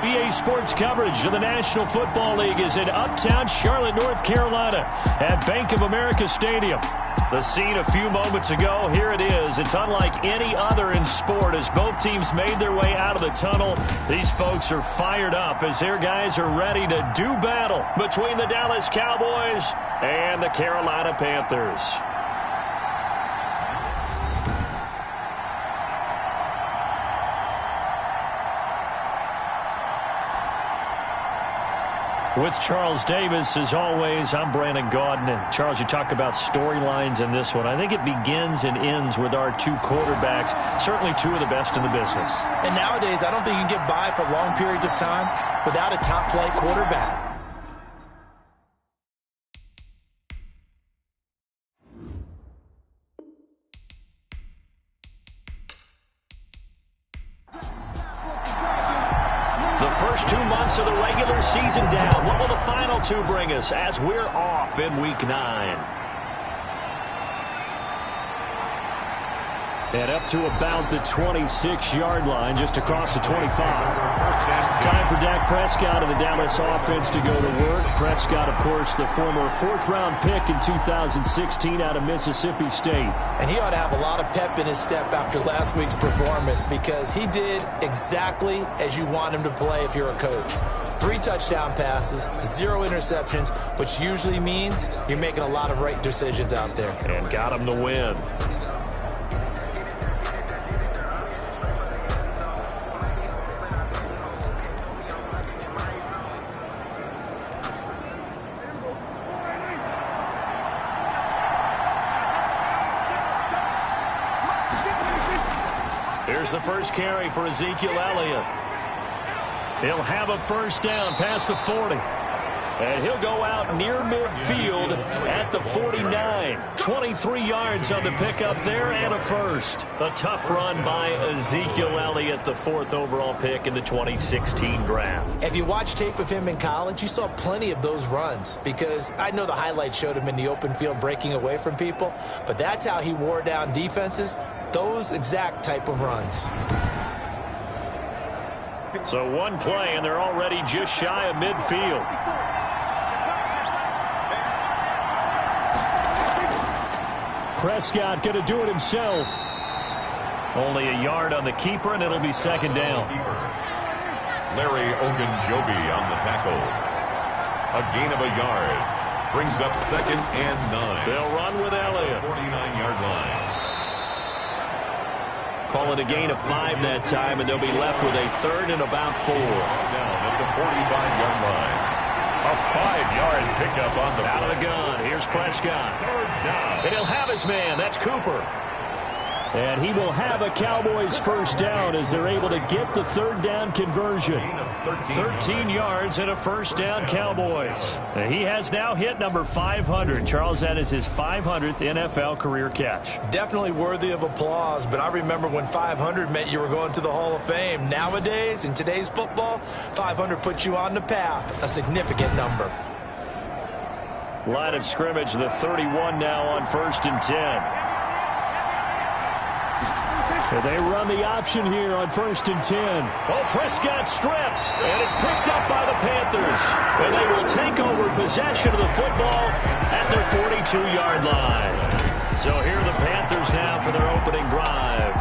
EA Sports coverage of the National Football League is in uptown Charlotte, North Carolina at Bank of America Stadium. The scene a few moments ago, here it is. It's unlike any other in sport as both teams made their way out of the tunnel. These folks are fired up as their guys are ready to do battle between the Dallas Cowboys and the Carolina Panthers. With Charles Davis, as always, I'm Brandon Gaudin. Charles, you talk about storylines in this one. I think it begins and ends with our two quarterbacks, certainly two of the best in the business. And nowadays, I don't think you can get by for long periods of time without a top-flight quarterback. First 2 months of the regular season down. What will the final two bring us as we're off in Week 9? And up to about the 26-yard line, just across the 25. Time for Dak Prescott and the Dallas offense to go to work. Prescott, of course, the former fourth-round pick in 2016 out of Mississippi State. And he ought to have a lot of pep in his step after last week's performance because he did exactly as you want him to play if you're a coach. 3 touchdown passes, 0 interceptions, which usually means you're making a lot of right decisions out there. And got him the win. Here's the first carry for Ezekiel Elliott. He'll have a first down past the 40. And he'll go out near midfield at the 49. 23 yards on the pickup there and a first. A tough run by Ezekiel Elliott, the 4th overall pick in the 2016 draft. If you watch tape of him in college, you saw plenty of those runs because I know the highlights showed him in the open field breaking away from people, but that's how he wore down defenses, those exact type of runs. So one play, and they're already just shy of midfield. Prescott going to do it himself. Only a yard on the keeper, and it'll be second down. Larry Ogunjobi on the tackle. A gain of a yard. Brings up 2nd and 9. They'll run with Elliott. 49-yard line. Call it a gain of 5 that time, and they'll be left with a 3rd and about 4. Down at the 45-yard line. A 5-yard pickup on the out of the gun. Here's Prescott. 3rd down. And he'll have his man. That's Cooper. And he will have a Cowboys first down as they're able to get the 3rd down conversion. 13 yards and a first down, Cowboys. And he has now hit number 500. Charles, that is his 500th NFL career catch. Definitely worthy of applause, but I remember when 500 meant you were going to the Hall of Fame. Nowadays, in today's football, 500 puts you on the path, a significant number. Line of scrimmage, the 31 now on 1st and 10. They run the option here on 1st and 10. Oh, Prescott stripped, and it's picked up by the Panthers. And they will take over possession of the football at their 42-yard line. So here are the Panthers now for their opening drive.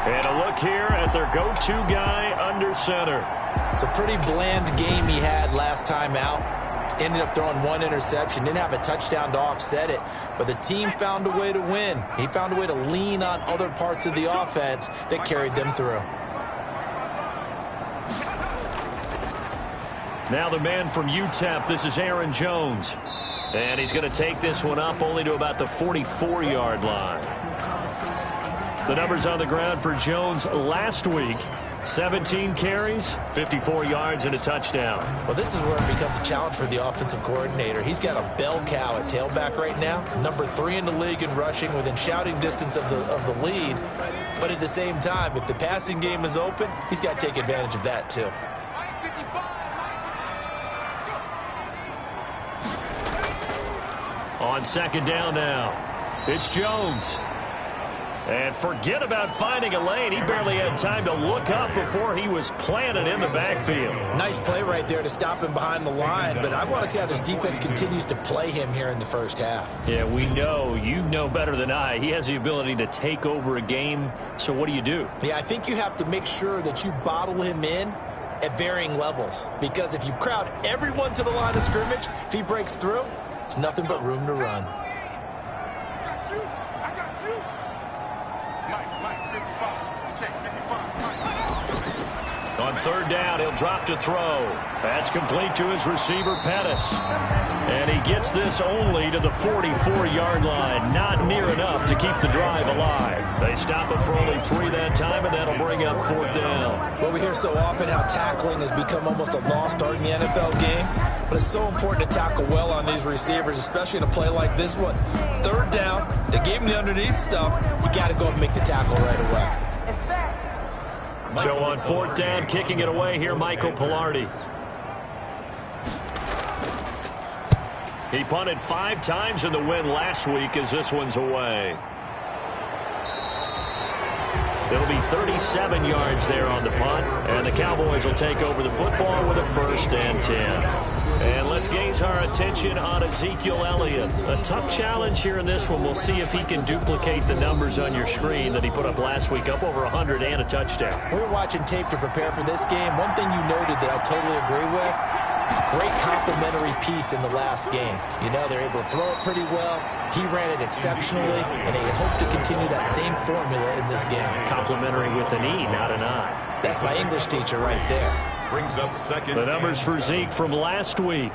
And a look here at their go-to guy under center. It's a pretty bland game he had last time out. Ended up throwing 1 interception. Didn't have a touchdown to offset it. But the team found a way to win. He found a way to lean on other parts of the offense that carried them through. Now the man from UTEP, this is Aaron Jones. And he's going to take this one up only to about the 44-yard line. The numbers on the ground for Jones last week. 17 carries, 54 yards, and a touchdown. Well, this is where it becomes a challenge for the offensive coordinator. He's got a bell cow at tailback right now, number 3 in the league in rushing, within shouting distance of the lead. But at the same time, if the passing game is open, he's got to take advantage of that too. On 2nd down now, it's Jones. And forget about finding a lane. He barely had time to look up before he was planted in the backfield. Nice play right there to stop him behind the line, but I want to see how this defense continues to play him here in the first half. Yeah, we know. You know better than I. He has the ability to take over a game, so what do you do? Yeah, I think you have to make sure that you bottle him in at varying levels, because if you crowd everyone to the line of scrimmage, if he breaks through, there's nothing but room to run. On third down, he'll drop to throw. That's complete to his receiver, Pettis. And he gets this only to the 44-yard line. Not near enough to keep the drive alive. They stop him for only 3 that time, and that'll bring up fourth down. Well, we hear so often how tackling has become almost a lost art in the NFL game. But it's so important to tackle well on these receivers, especially in a play like this one. Third down, they gave him the underneath stuff. You got to go and make the tackle right away. So on fourth down, kicking it away here, Michael Pilardi. He punted 5 times in the win last week as this one's away. It'll be 37 yards there on the punt, and the Cowboys will take over the football with a 1st and 10. And let's gaze our attention on Ezekiel Elliott. A tough challenge here in this one. We'll see if he can duplicate the numbers on your screen that he put up last week, up over 100 and a touchdown. We were watching tape to prepare for this game. One thing you noted that I totally agree with, great complementary piece in the last game. You know, they're able to throw it pretty well. He ran it exceptionally, and they hope to continue that same formula in this game. Complimentary with an E, not an I. That's my English teacher right there. Brings up second. The numbers for Zeke from last week.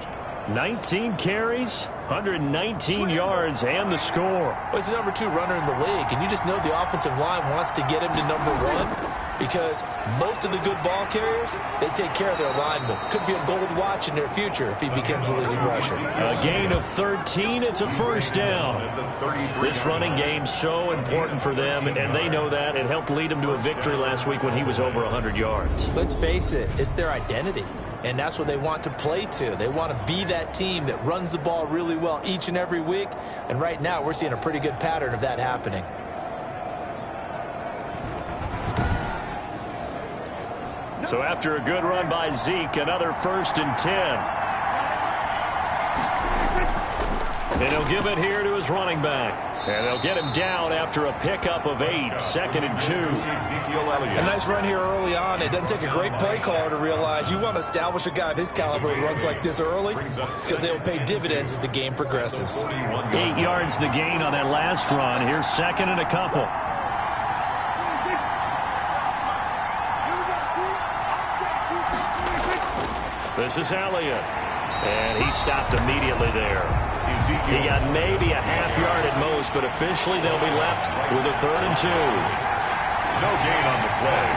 19 carries, 119 yards, and the score. Well, he's the number 2 runner in the league, and you just know the offensive line wants to get him to number 1 because most of the good ball carriers, they take care of their linemen. Could be a gold watch in their future if he becomes a leading rusher. A gain of 13, it's a 1st down. This running game's so important for them, and they know that. It helped lead them to a victory last week when he was over 100 yards. Let's face it, it's their identity. And that's what they want to play to. They want to be that team that runs the ball really well each and every week. And right now, we're seeing a pretty good pattern of that happening. So after a good run by Zeke, another 1st and 10. And he'll give it here to his running back. And they'll get him down after a pickup of 8, 2nd and 2. A nice run here early on. It doesn't take a great play caller to realize you want to establish a guy of his caliber who runs like this early because they will pay dividends as the game progresses. 8 yards the gain on that last run. Here's 2nd and a couple. This is Elliott. And he stopped immediately there. He got maybe a half yard at most, but officially they'll be left with a 3rd and 2. No gain on the play.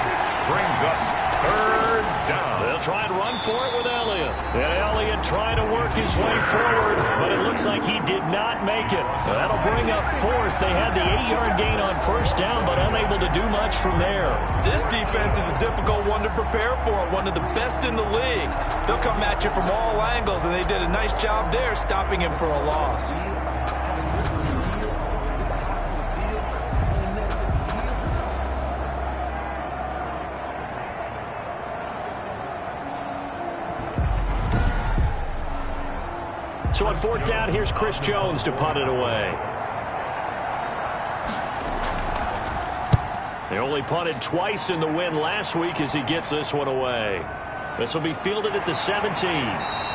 Brings up 3rd down. They'll try and run for it with Elliott. And Elliott trying to work his way forward, but it looks like he did not make it. That'll bring up 4th. They had the 8-yard gain on 1st down, but unable to do much from there. This defense is a difficult one to prepare for, one of the best in the league. They'll come at you from all angles, and they did a nice job there stopping him for a loss. So on 4th down, here's Chris Jones to punt it away. They only punted twice in the win last week as he gets this one away. This will be fielded at the 17.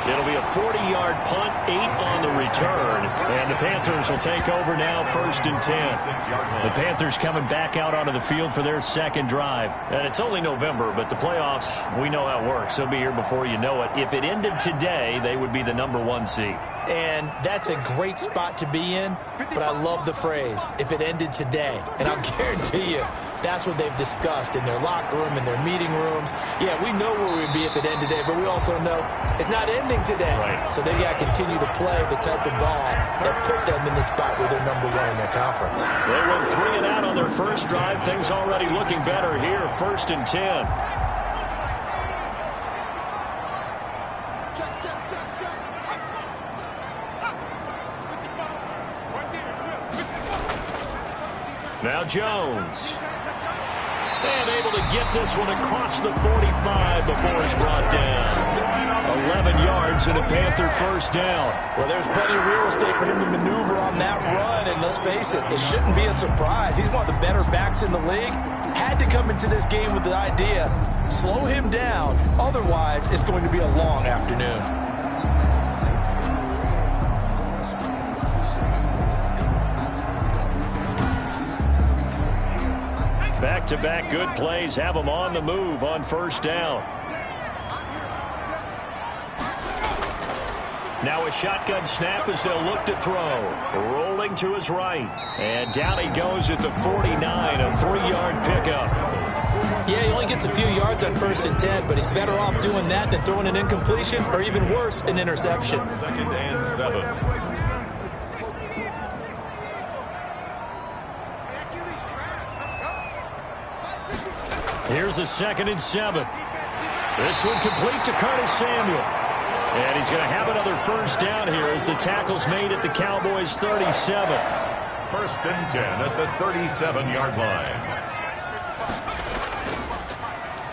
It'll be a 40-yard punt, 8 on the return. And the Panthers will take over now, 1st and 10. The Panthers coming back out onto the field for their 2nd drive. And it's only November, but the playoffs, we know how it works. They'll be here before you know it. If it ended today, they would be the number 1 seed. And that's a great spot to be in, but I love the phrase, if it ended today. And I'll guarantee you, that's what they've discussed in their locker room, in their meeting rooms. Yeah, we know where we'd be if it ended today, but we also know it's not ending today. Right. So they've got to continue to play the type of ball that put them in the spot where they're number 1 in their conference. They went 3 and out on their first drive. Things already looking better here, 1st and 10. Now Jones. And able to get this one across the 45 before he's brought down. 11 yards and a Panther first down. Well, there's plenty of real estate for him to maneuver on that run, and let's face it shouldn't be a surprise. He's one of the better backs in the league. Had to come into this game with the idea, slow him down, otherwise it's going to be a long afternoon. Back-to-back good plays have him on the move on first down. Now a shotgun snap as they'll look to throw. Rolling to his right. And down he goes at the 49, a 3-yard pickup. Yeah, he only gets a few yards on 1st and 10, but he's better off doing that than throwing an incompletion or even worse, an interception. 2nd and 7. Here's a 2nd and 7. This one complete to Curtis Samuel. And he's going to have another first down here as the tackle's made at the Cowboys 37. 1st and 10 at the 37-yard line.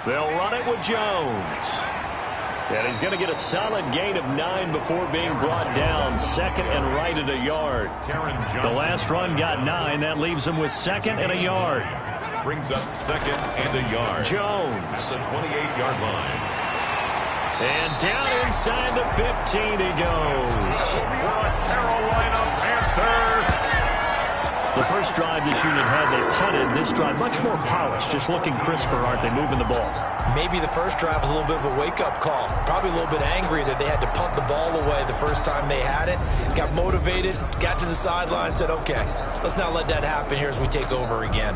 They'll run it with Jones. And he's going to get a solid gain of 9 before being brought down. 2nd and right at a yard. The last run got 9. That leaves him with 2nd and a yard. Brings up 2nd and a yard. Jones. The 28-yard line. And down inside the 15 he goes. For the Carolina Panthers. The first drive this unit had, they punted. This drive, much more polished, just looking crisper, aren't they, moving the ball? Maybe the first drive was a little bit of a wake-up call. Probably a little bit angry that they had to punt the ball away the first time they had it. Got motivated, got to the sideline, said, okay, let's not let that happen here as we take over again.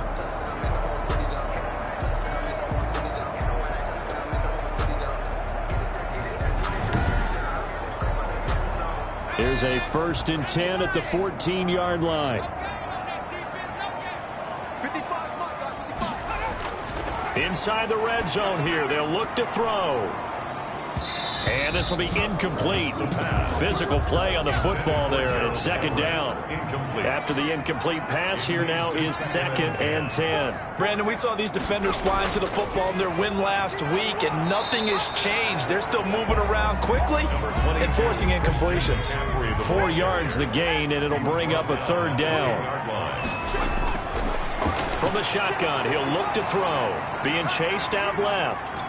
Here's a 1st and 10 at the 14-yard line. Inside the red zone here. They'll look to throw. And this will be incomplete. Physical play on the football there, and it's 2nd down. After the incomplete pass, here now is 2nd and 10. Brandon, we saw these defenders flying to the football in their win last week, and nothing has changed. They're still moving around quickly and forcing incompletions. 4 yards the gain, and it'll bring up a 3rd down. From the shotgun, he'll look to throw. Being chased out left.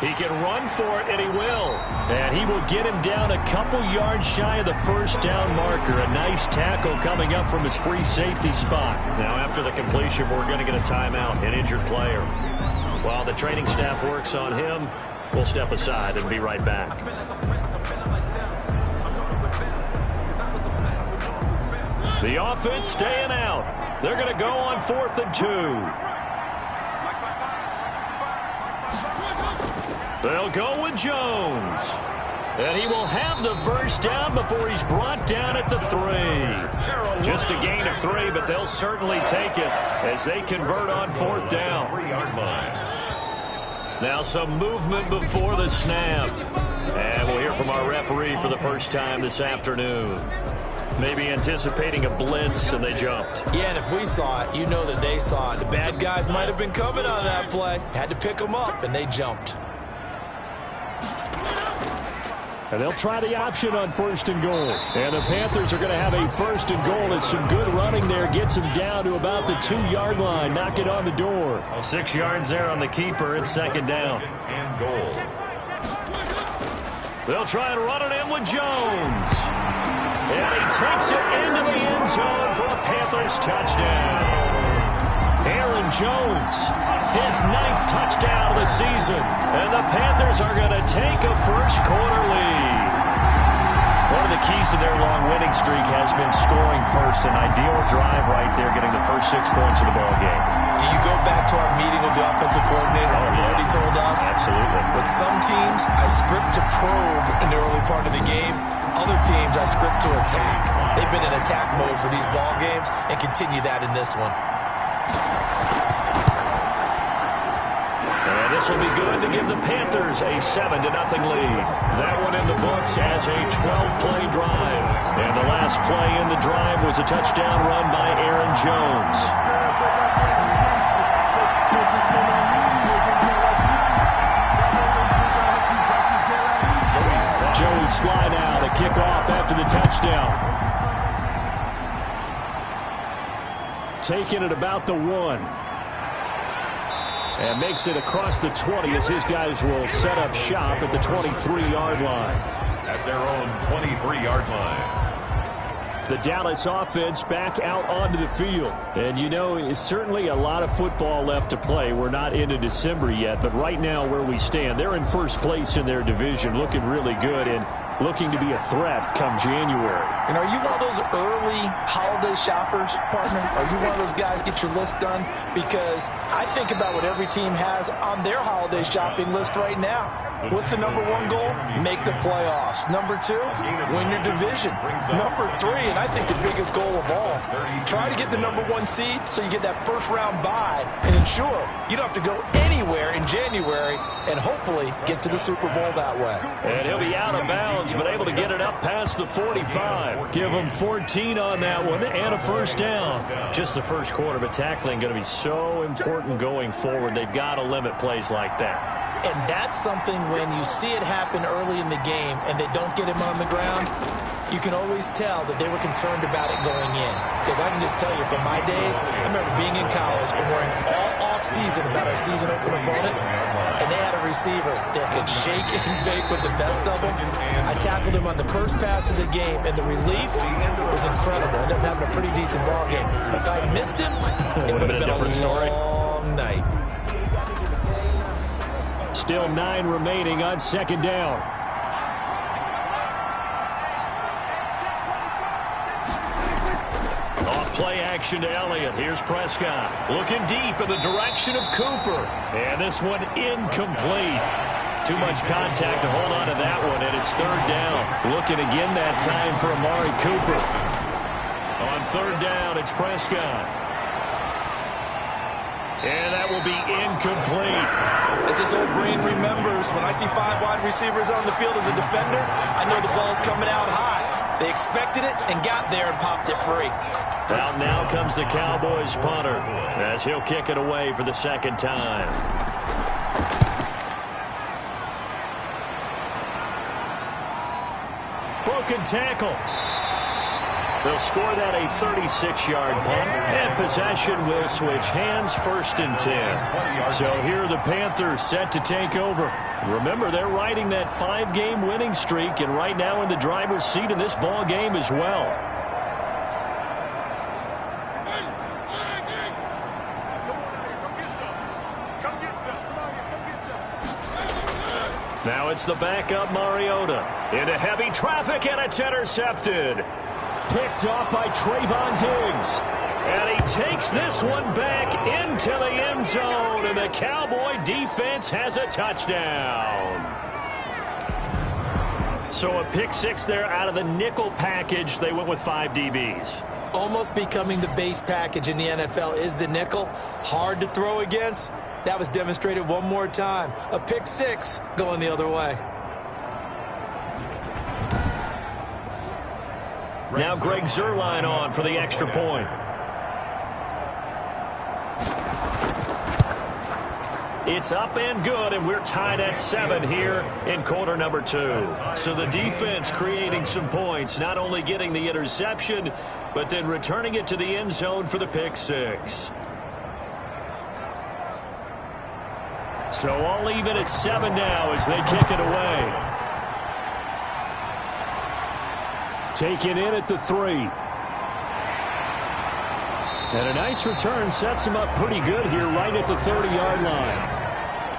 He can run for it, and he will. And he will get him down a couple yards shy of the first down marker. A nice tackle coming up from his free safety spot. Now, after the completion, we're going to get a timeout, an injured player. While the training staff works on him, we'll step aside and be right back. The offense staying out. They're going to go on 4th and 2. They'll go with Jones. And he will have the first down before he's brought down at the 3. Just a gain of 3, but they'll certainly take it as they convert on 4th down. 3-yard line. Now some movement before the snap. And we'll hear from our referee for the first time this afternoon. Maybe anticipating a blitz, and they jumped. Yeah, and if we saw it, you know that they saw it. The bad guys might have been coming on that play. Had to pick them up, and they jumped. And they'll try the option on 1st and goal. And the Panthers are going to have a 1st and goal. As some good running there gets them down to about the 2-yard line. Knock it on the door. 6 yards there on the keeper. It's 2nd down. And goal. They'll try and run it in with Jones. And he takes it into the end zone for a Panthers touchdown. Aaron Jones, his 9th touchdown of the season. And the Panthers are going to take a first-quarter lead. One of the keys to their long winning streak has been scoring first. An ideal drive right there, getting the first 6 points of the ball game. Do you go back to our meeting with the offensive coordinator? Yeah. What he told us? Absolutely. With some teams, I script to probe in the early part of the game. Other teams, I script to attack. They've been in attack mode for these ball games and continue that in this one. And this will be good to give the Panthers a 7-0 lead. That one in the books as a 12-play drive. And the last play in the drive was a touchdown run by Aaron Jones. slide now to kick off after the touchdown. Taking it about the 1. And makes it across the 20 as his guys will set up shop at the 23-yard line. At their own 23-yard line. The Dallas offense back out onto the field. And, you know, it's certainly a lot of football left to play. We're not into December yet, but right now where we stand, they're in first place in their division, looking really good and looking to be a threat come January. And are you one of those early holiday shoppers, partner? Are you one of those guys get your list done? Because I think about what every team has on their holiday shopping list right now. What's the number 1 goal? Make the playoffs. Number 2, win your division. Number 3, and I think the biggest goal of all, try to get the number 1 seed so you get that first-round bye and ensure you don't have to go anywhere in January and hopefully get to the Super Bowl that way. And he'll be out of bounds, but able to get it up past the 45. Give him 14 on that one and a first down. Just the first quarter, but tackling going to be so important going forward. They've got to limit plays like that. And that's something when you see it happen early in the game and they don't get him on the ground, you can always tell that they were concerned about it going in. Because I can just tell you from my days, I remember being in college and worrying all off-season about our season opener opponent, and they had a receiver that could shake and bake with the best of them. I tackled him on the first pass of the game, and the relief was incredible. I ended up having a pretty decent ball game. But if I missed him, it would have been a different story. Long night. Still 9 remaining on second down. Off play action to Elliott. Here's Prescott. Looking deep in the direction of Cooper. And this one incomplete. Too much contact to hold on to that one, and it's third down. Looking again that time for Amari Cooper. On third down, it's Prescott. And that will be incomplete. As this old brain remembers, when I see 5 wide receivers on the field as a defender, I know the ball's coming out high. They expected it and got there and popped it free. Well, now comes the Cowboys punter as he'll kick it away for the second time. Broken tackle. They'll score that a 36-yard punt, and possession will switch hands, 1st and 10. So here are the Panthers set to take over. Remember, they're riding that 5-game winning streak, and right now in the driver's seat in this ball game as well. Now it's the backup Mariota into heavy traffic, and it's intercepted. Picked off by Trayvon Diggs. And he takes this one back into the end zone. And the Cowboy defense has a touchdown. So a pick 6 there out of the nickel package. They went with 5 DBs. Almost becoming the base package in the NFL is the nickel. Hard to throw against. That was demonstrated one more time. A pick 6 going the other way. Now Greg Zuerlein on for the extra point. It's up and good, and we're tied at 7 here in quarter number 2. So the defense creating some points, not only getting the interception, but then returning it to the end zone for the pick 6. So all even at 7 now as they kick it away. Taken in at the 3. And a nice return sets them up pretty good here right at the 30-yard line.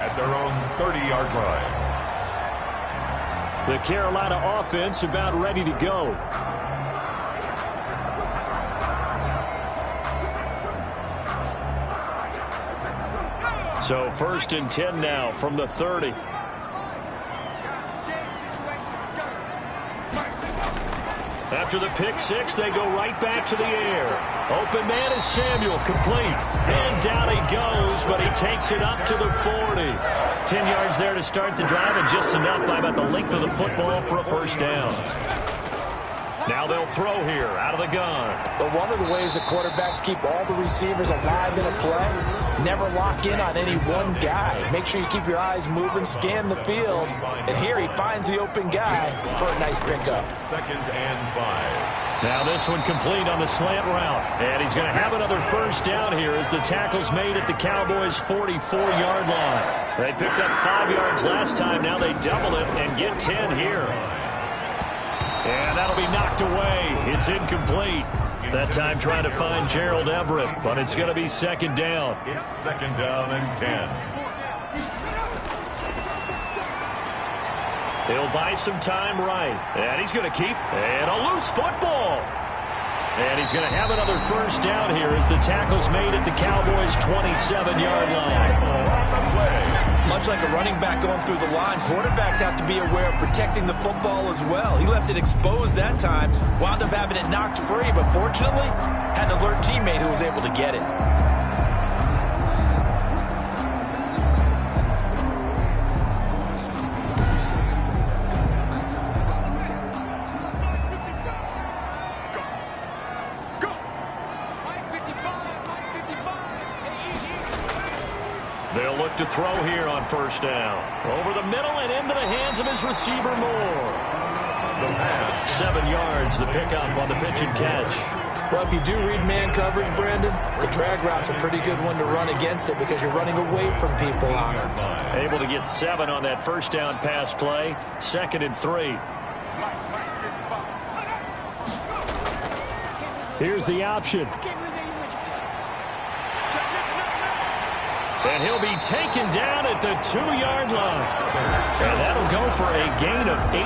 At their own 30-yard line. The Carolina offense about ready to go. So 1st and 10 now from the 30. After the pick 6, they go right back to the air. Open man is Samuel, complete. And down he goes, but he takes it up to the 40. 10 yards there to start the drive, and just enough by about the length of the football for a first down. Now they'll throw here out of the gun. But one of the ways the quarterbacks keep all the receivers alive in a play, Never lock in on any one guy. Make sure you keep your eyes moving, scan the field. And here he finds the open guy for a nice pickup. 2nd and 5. Now this one complete on the slant route. And he's going to have another first down here as the tackle's made at the Cowboys' 44-yard line. They picked up 5 yards last time. Now they double it and get 10 here. And that'll be knocked away. It's incomplete. That time trying to find Gerald Everett, but it's going to be 2nd down. It's 2nd down and 10. He'll buy some time right. And he's going to keep. And a loose football. And he's going to have another first down here as the tackle's made at the Cowboys' 27-yard line. Much like a running back going through the line, quarterbacks have to be aware of protecting the football as well. He left it exposed that time, wound up having it knocked free, but fortunately, had an alert teammate who was able to get it. They'll look to throw here on first down. Over the middle and into the hands of his receiver, Moore. The pass. 7 yards, the pickup on the pitch and catch. Well, if you do read man coverage, Brandon, the drag route's a pretty good one to run against it because you're running away from people on it. Able to get 7 on that first down pass play. 2nd and 3. Here's the option. And he'll be taken down at the 2-yard line. And that'll go for a gain of 18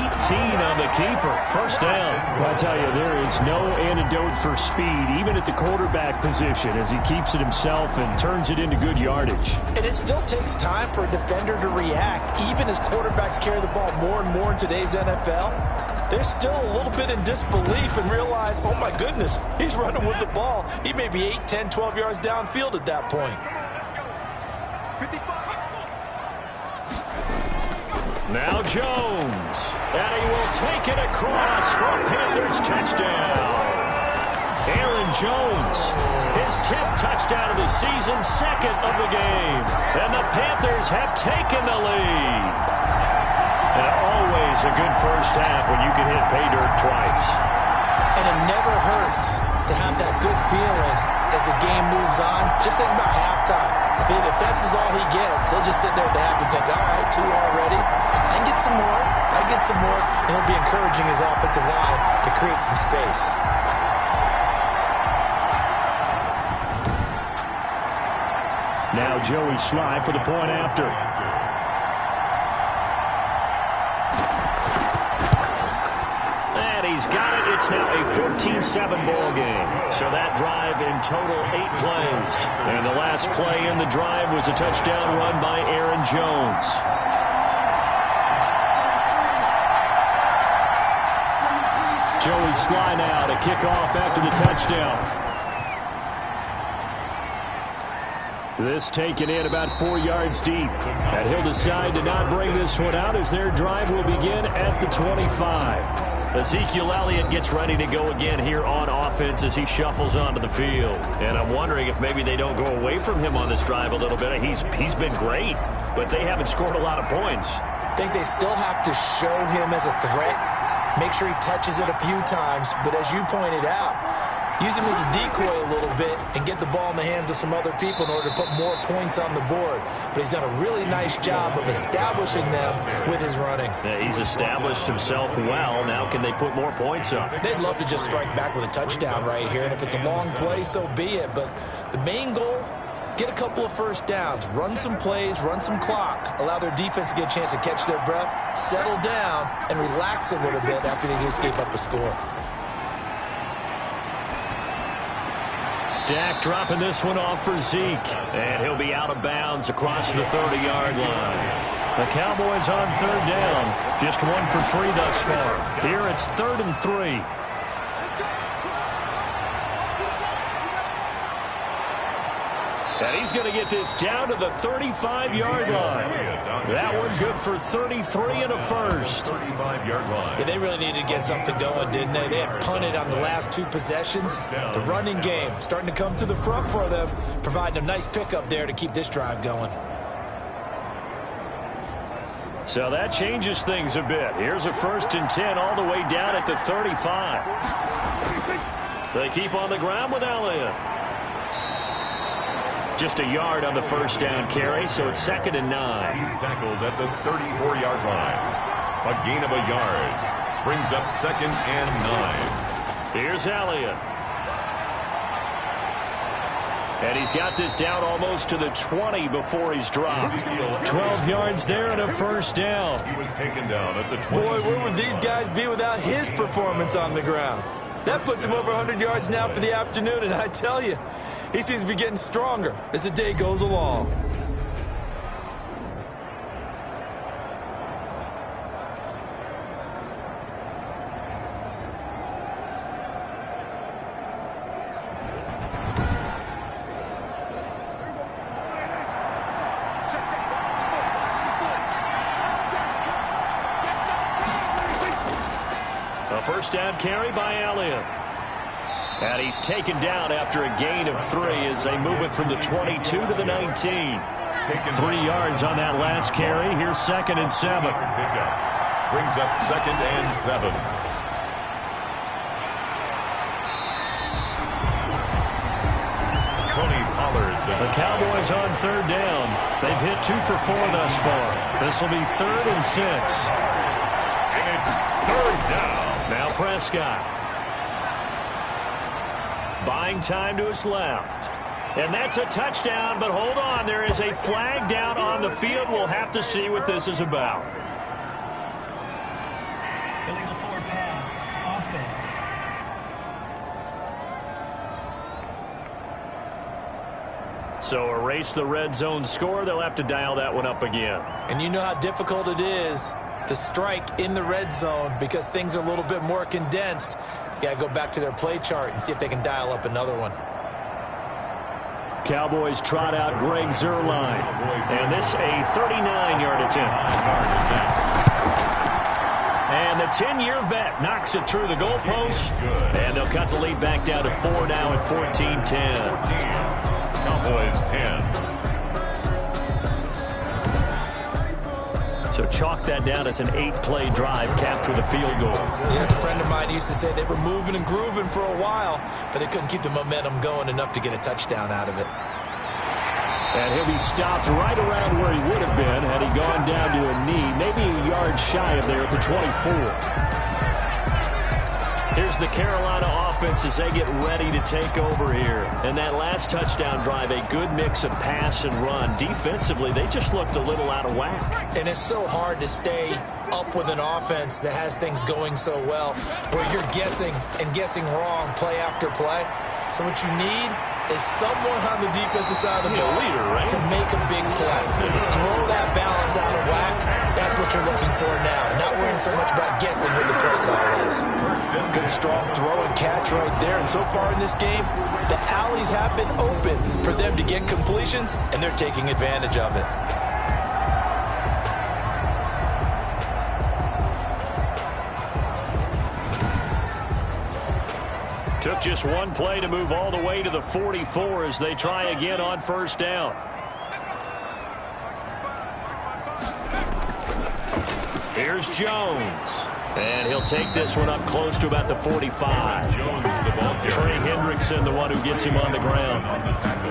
on the keeper. First down. I'll tell you, there is no antidote for speed, even at the quarterback position, as he keeps it himself and turns it into good yardage. And it still takes time for a defender to react. Even as quarterbacks carry the ball more and more in today's NFL, they're still a little bit in disbelief and realize, oh my goodness, he's running with the ball. He may be 8, 10, 12 yards downfield at that point. Now Jones. And he will take it across for a Panthers touchdown. Aaron Jones, his 10th touchdown of the season, 2nd of the game. And the Panthers have taken the lead. And always a good first half when you can hit pay dirt twice. And it never hurts to have that good feeling as the game moves on. Just think about halftime. If that's all he gets, he'll just sit there at the half and think, all right, 2 already. I can get some more. I can get some more. And he'll be encouraging his offensive line to create some space. Now Joey Sly for the point after. And he's got it. It's now a 14-7 ball game. So that drive in total 8 plays. And the last play in the drive was a touchdown run by Aaron Jones. Joey Sly now to kick off after the touchdown. This taken in about 4 yards deep. And he'll decide to not bring this one out as their drive will begin at the 25. Ezekiel Elliott gets ready to go again here on offense as he shuffles onto the field. And I'm wondering if maybe they don't go away from him on this drive a little bit. He's been great, but they haven't scored a lot of points. I think they still have to show him as a threat. Make sure he touches it a few times. But as you pointed out, use him as a decoy a little bit and get the ball in the hands of some other people in order to put more points on the board. But he's done a really nice job of establishing them with his running. Yeah, he's established himself well. Now can they put more points up? They'd love to just strike back with a touchdown right here. And if it's a long play, so be it. But the main goal, get a couple of first downs, run some plays, run some clock, allow their defense to get a chance to catch their breath, settle down, and relax a little bit after they just gave up a score. Dak dropping this one off for Zeke. And he'll be out of bounds across the 30-yard line. The Cowboys on 3rd down. Just 1 for 3 thus far. Here it's 3rd and 3. And he's going to get this down to the 35-yard line. That one good for 33 and a first. 35-yard line. Yeah, they really needed to get something going, didn't they? They had punted on the last 2 possessions. The running game starting to come to the front for them, providing a nice pickup there to keep this drive going. So that changes things a bit. Here's a 1st and 10 all the way down at the 35. They keep on the ground with Elliott. Just a yard on the 1st down carry, so it's 2nd and 9. He's tackled at the 34-yard line. A gain of a yard. Brings up 2nd and 9. Here's Elliott. And he's got this down almost to the 20 before he's dropped. 12 yards there and a 1st down. He was taken down at the 20. Boy, where would these guys be without his performance on the ground? That puts him over 100 yards now for the afternoon, and I tell you, he seems to be getting stronger as the day goes along. A 1st down carry by Elliott. And he's taken down after a gain of 3 as they move it from the 22 to the 19. 3 yards on that last carry. Here's 2nd and 7. Brings up 2nd and 7. Tony Pollard. The Cowboys on 3rd down. They've hit 2 for 4 thus far. This will be 3rd and 6. And it's 3rd down. Now Prescott. Buying time to his left. And that's a touchdown, but hold on. There is a flag down on the field. We'll have to see what this is about. Illegal forward pass. Offense. So erase the red zone score. They'll have to dial that one up again. And you know how difficult it is to strike in the red zone because things are a little bit more condensed. You got to go back to their play chart and see if they can dial up another one. Cowboys trot out Greg Zuerlein. And this a 39-yard attempt. And the 10-year vet knocks it through the goalpost. And they'll cut the lead back down to 4 now at 14-10. Cowboys 10. So chalk that down as an 8-play drive capped with a field goal. Yeah, as a friend of mine used to say, they were moving and grooving for a while, but they couldn't keep the momentum going enough to get a touchdown out of it. And he'll be stopped right around where he would have been had he gone down to a knee, maybe a yard shy of there at the 24. Here's the Carolina offense as they get ready to take over here. And that last touchdown drive, a good mix of pass and run. Defensively, they just looked a little out of whack. And it's so hard to stay up with an offense that has things going so well, where you're guessing and guessing wrong play after play. So what you need is someone on the defensive side of the ball to make a big play. Throw that balance out of whack. That's what you're looking for now. Not worrying so much about guessing what the play call is. Good strong throw and catch right there. And so far in this game, the alleys have been open for them to get completions, and they're taking advantage of it. Took just one play to move all the way to the 44 as they try again on 1st down. Here's Jones. And he'll take this one up close to about the 45. Trey Hendrickson, the one who gets him on the ground.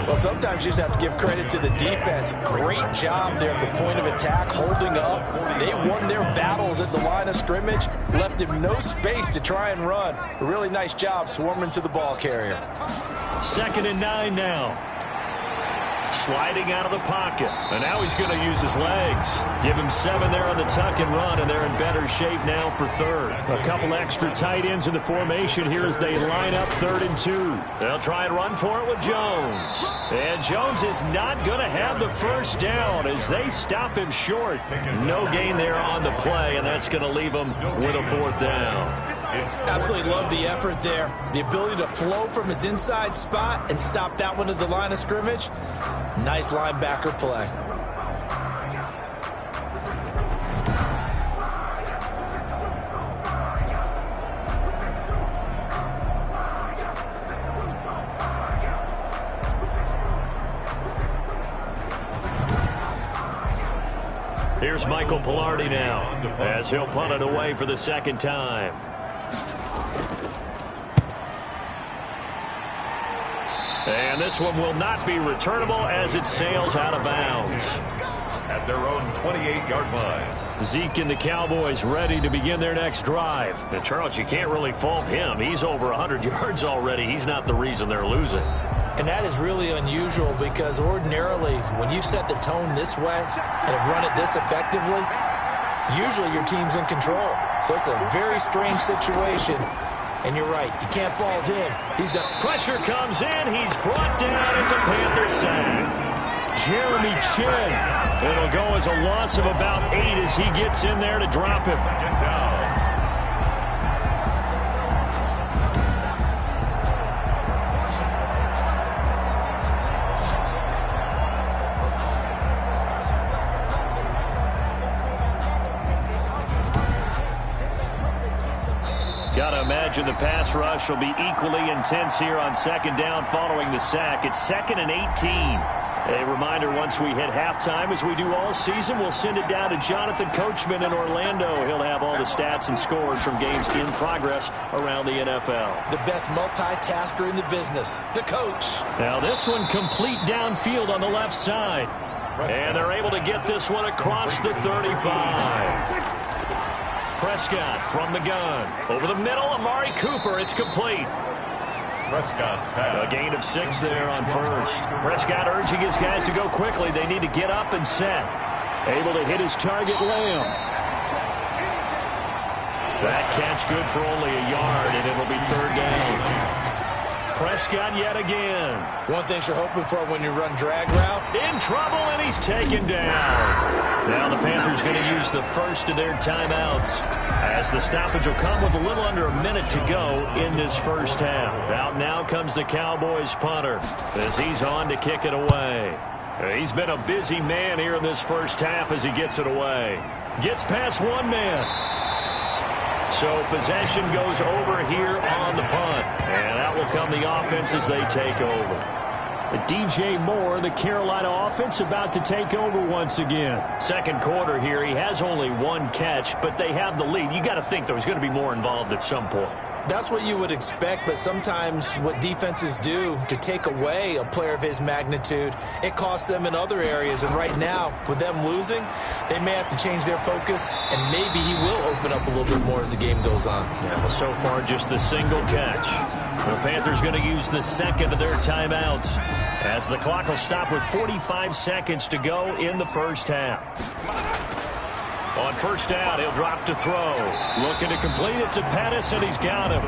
Well, sometimes you just have to give credit to the defense. Great job there at the point of attack, holding up. They won their battles at the line of scrimmage, left him no space to try and run. A really nice job swarming to the ball carrier. 2nd and 9 now. Sliding out of the pocket. And now he's going to use his legs. Give him 7 there on the tuck and run, and they're in better shape now for 3rd. A couple extra tight ends in the formation here as they line up 3rd and 2. They'll try and run for it with Jones. And Jones is not going to have the 1st down as they stop him short. No gain there on the play, and that's going to leave him with a 4th down. Absolutely love the effort there. The ability to flow from his inside spot and stop that one at the line of scrimmage. Nice linebacker play. Here's Michael Pilardi now, as he'll punt it away for the second time. And this one will not be returnable as it sails out of bounds. At their own 28-yard line. Zeke and the Cowboys ready to begin their next drive. And Charles, you can't really fault him. He's over 100 yards already. He's not the reason they're losing. And that is really unusual because ordinarily when you set the tone this way and have run it this effectively, usually your team's in control. So it's a very strange situation. And you're right, you can't fault him. He's done. Pressure comes in. He's brought down. It's a Panther sack. Jeremy Chin. It'll go as a loss of about 8 as he gets in there to drop him. Second down. Gotta imagine the pass rush will be equally intense here on second down following the sack. It's 2nd and 18. A reminder, once we hit halftime, as we do all season, we'll send it down to Jonathan Coachman in Orlando. He'll have all the stats and scores from games in progress around the NFL. The best multitasker in the business, the coach. Now this one complete downfield on the left side. And they're able to get this one across the 35. Prescott from the gun. Over the middle, Amari Cooper. It's complete. Prescott's pass. A gain of 6 there on first. Prescott urging his guys to go quickly. They need to get up and set. Able to hit his target, Lamb. That catch good for only a yard, and it'll be 3rd down. Prescott yet again. One thing you're hoping for when you run drag route. In trouble, and he's taken down. Now the Panthers going to use the first of their timeouts, as the stoppage will come with a little under a minute to go in this first half. Out now comes the Cowboys punter, as he's on to kick it away. He's been a busy man here in this first half as he gets it away. Gets past one man. So possession goes over here on the punt. And out will come the offense as they take over. DJ Moore, the Carolina offense, about to take over once again. Second quarter here, he has only 1 catch, but they have the lead. You got to think, though, he's going to be more involved at some point. That's what you would expect, but sometimes what defenses do to take away a player of his magnitude, it costs them in other areas. And right now, with them losing, they may have to change their focus, and maybe he will open up a little bit more as the game goes on. Yeah, well, so far, just the single catch. The Panthers going to use the second of their timeouts, as the clock will stop with 45 seconds to go in the first half. On first down, he'll drop to throw. Looking to complete it to Pettis, and he's got him.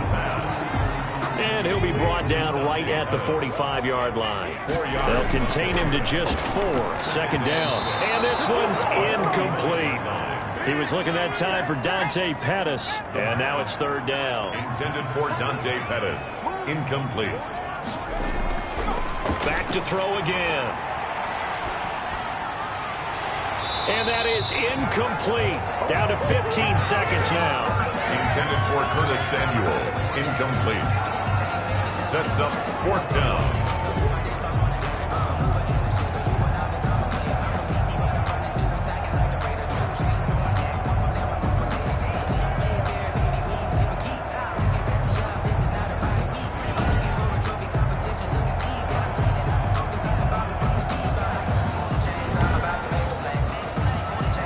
And he'll be brought down right at the 45-yard line. They'll contain him to just 4. Second down. And this one's incomplete. He was looking that time for Dante Pettis, and now it's 3rd down. Intended for Dante Pettis. Incomplete. Back to throw again. And that is incomplete. Down to 15 seconds now. Intended for Curtis Samuel. Incomplete. Sets up 4th down.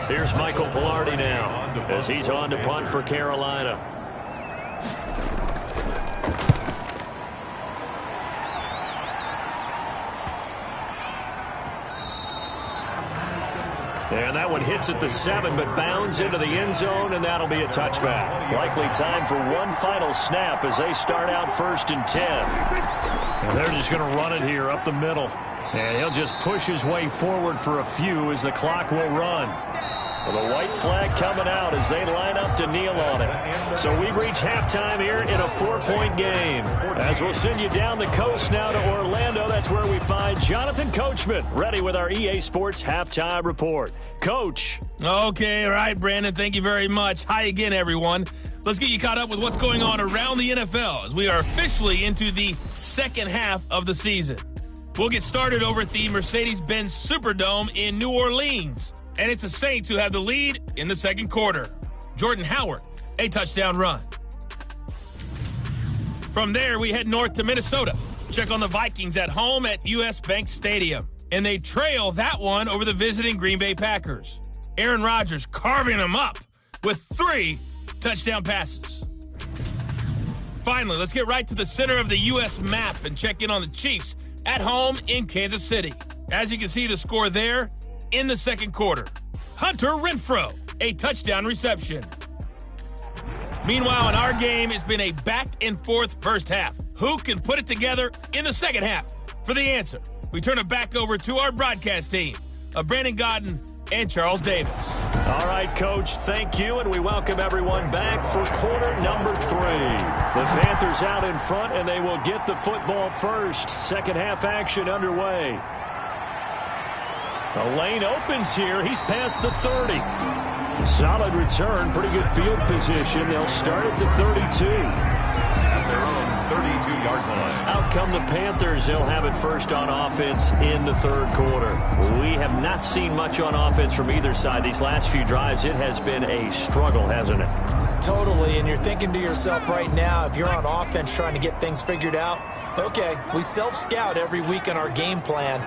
Here's Michael Pilardi now, as he's on to punt for Carolina. And that one hits at the 7, but bounds into the end zone, and that'll be a touchback. Likely time for one final snap as they start out 1st and 10. And they're just going to run it here up the middle. And he'll just push his way forward for a few as the clock will run. Well, the white flag coming out as they line up to kneel on it. So we've reached halftime here in a 4-point game. As we'll send you down the coast now to Orlando, that's where we find Jonathan Coachman, ready with our EA Sports Halftime Report. Coach. Okay, all right, Brandon, thank you very much. Hi again, everyone. Let's get you caught up with what's going on around the NFL as we are officially into the second half of the season. We'll get started over at the Mercedes-Benz Superdome in New Orleans. And it's the Saints who have the lead in the second quarter. Jordan Howard, a touchdown run. From there, we head north to Minnesota. Check on the Vikings at home at US Bank Stadium. And they trail that one over the visiting Green Bay Packers. Aaron Rodgers carving them up with 3 touchdown passes. Finally, let's get right to the center of the U.S. map and check in on the Chiefs at home in Kansas City. As you can see the score there in the second quarter. Hunter Renfrow, a touchdown reception. Meanwhile, in our game, it's been a back-and-forth first half. Who can put it together in the second half? For the answer, we turn it back over to our broadcast team of Brandon Godden and Charles Davis. All right, Coach, thank you, and we welcome everyone back for quarter number 3. The Panthers out in front, and they will get the football first. Second half action underway. The lane opens here. He's past the 30. Solid return, pretty good field position. They'll start at the 32. At their own 32-yard line. Out come the Panthers. They'll have it first on offense in the third quarter. We have not seen much on offense from either side. These last few drives, it has been a struggle, hasn't it? Totally, and you're thinking to yourself right now, if you're on offense trying to get things figured out, okay, we self-scout every week on our game plan.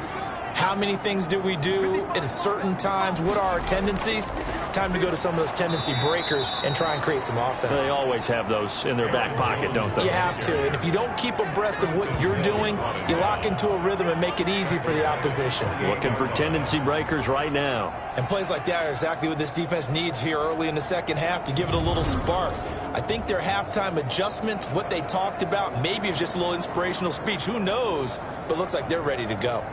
How many things do we do at certain times? What are our tendencies? Time to go to some of those tendency breakers and try and create some offense. They always have those in their back pocket, don't they? You have to, and if you don't keep abreast of what you're doing, you lock into a rhythm and make it easy for the opposition. Looking for tendency breakers right now. And plays like that are exactly what this defense needs here early in the second half to give it a little spark. I think their halftime adjustments, what they talked about, maybe it's just a little inspirational speech. Who knows? But looks like they're ready to go.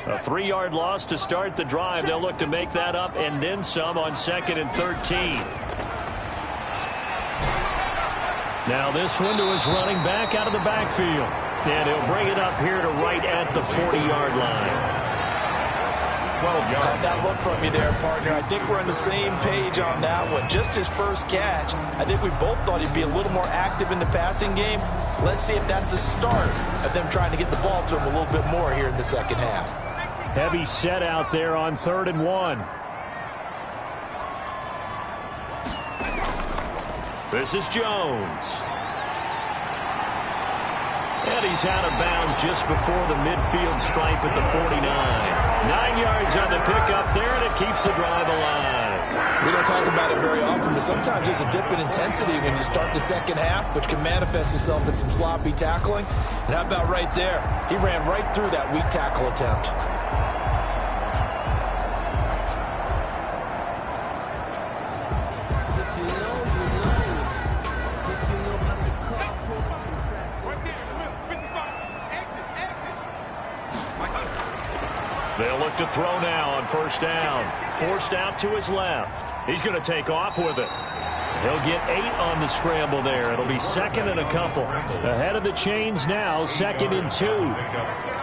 A 3-yard loss to start the drive. They'll look to make that up and then some on 2nd and 13. Now this one to his running back out of the backfield. And he'll bring it up here to right at the 40-yard line. 12 yards. Had that look from you there, partner. I think we're on the same page on that one. Just his first catch. I think we both thought he'd be a little more active in the passing game. Let's see if that's the start of them trying to get the ball to him a little bit more here in the second half. Heavy set out there on 3rd and 1. This is Jones. And he's out of bounds just before the midfield stripe at the 49. 9 yards on the pickup there, and it keeps the drive alive. We don't talk about it very often, but sometimes there's a dip in intensity when you start the second half, which can manifest itself in some sloppy tackling. And how about right there? He ran right through that weak tackle attempt. They'll look to throw now on 1st down. Forced out to his left. He's going to take off with it. He'll get 8 on the scramble there. It'll be 2nd and a couple. Ahead of the chains now, 2nd and 2.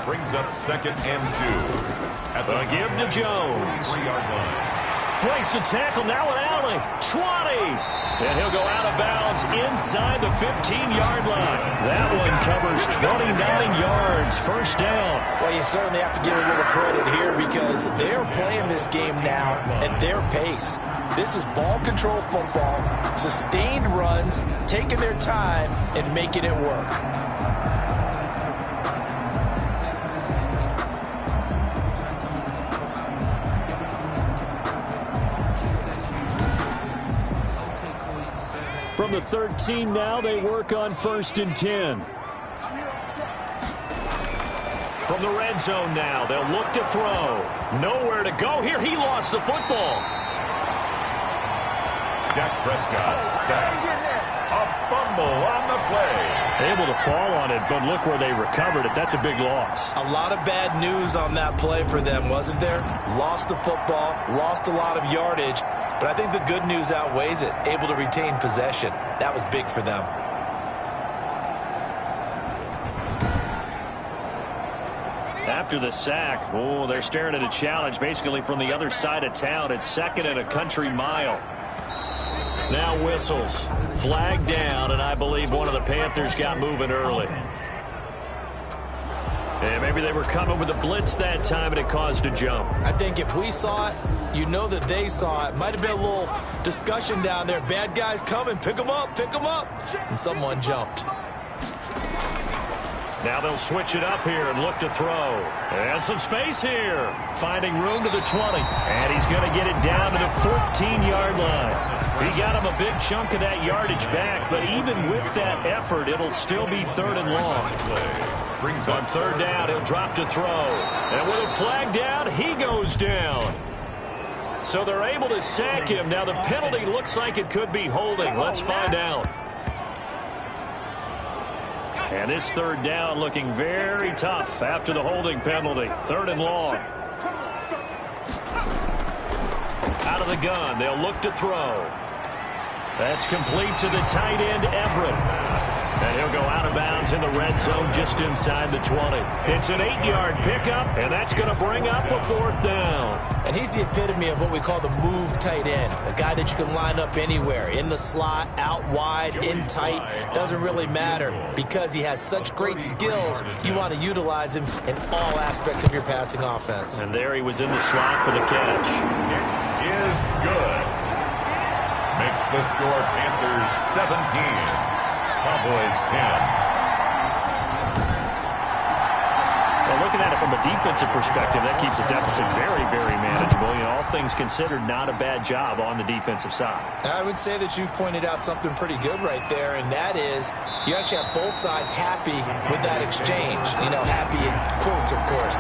Brings up 2nd and 2. At the give to Jones. 3-yard line. Breaks the tackle, now an alley. 20. And he'll go out of bounds inside the 15-yard line. That one covers 29 yards. 1st down. Well, you certainly have to give a little credit here because they're playing this game now at their pace. This is ball control football, sustained runs, taking their time and making it work. From the 13 now, they work on 1st and 10. From the red zone now, they'll look to throw. Nowhere to go here. He lost the football. Dak Prescott sacked. A fumble on the play. Able to fall on it, but look where they recovered it. That's a big loss. A lot of bad news on that play for them, wasn't there? Lost the football, lost a lot of yardage, but I think the good news outweighs it. Able to retain possession. That was big for them. After the sack, oh, they're staring at a challenge basically from the other side of town. It's 2nd and a country mile. Now whistles. Flag down, and I believe one of the Panthers got moving early. And maybe they were coming with a blitz that time, and it caused a jump. I think if we saw it, you know that they saw it. Might have been a little discussion down there. Bad guys coming. Pick them up. Pick them up. And someone jumped. Now they'll switch it up here and look to throw. And some space here. Finding room to the 20. And he's going to get it down to the 14-yard line. He got him a big chunk of that yardage back, but even with that effort, it'll still be 3rd and long. On 3rd down, he'll drop to throw. And with a flag down, he goes down. So they're able to sack him. Now the penalty looks like it could be holding. Let's find out. And this 3rd down looking very tough after the holding penalty. 3rd and long. Out of the gun, they'll look to throw. That's complete to the tight end, Everett. And he'll go out of bounds in the red zone just inside the 20. It's an 8-yard pickup, and that's going to bring up a 4th down. And he's the epitome of what we call the move tight end, a guy that you can line up anywhere, in the slot, out wide, in tight, doesn't really matter because he has such great skills. You want to utilize him in all aspects of your passing offense. And there he was in the slot for the catch. It is good. Makes the score Panthers 17. Cowboys 10. Well, looking at it from a defensive perspective, that keeps the deficit very, very manageable. You know, all things considered, not a bad job on the defensive side. I would say that you've pointed out something pretty good right there, and that is you actually have both sides happy with that exchange. You know, happy in quotes, of course.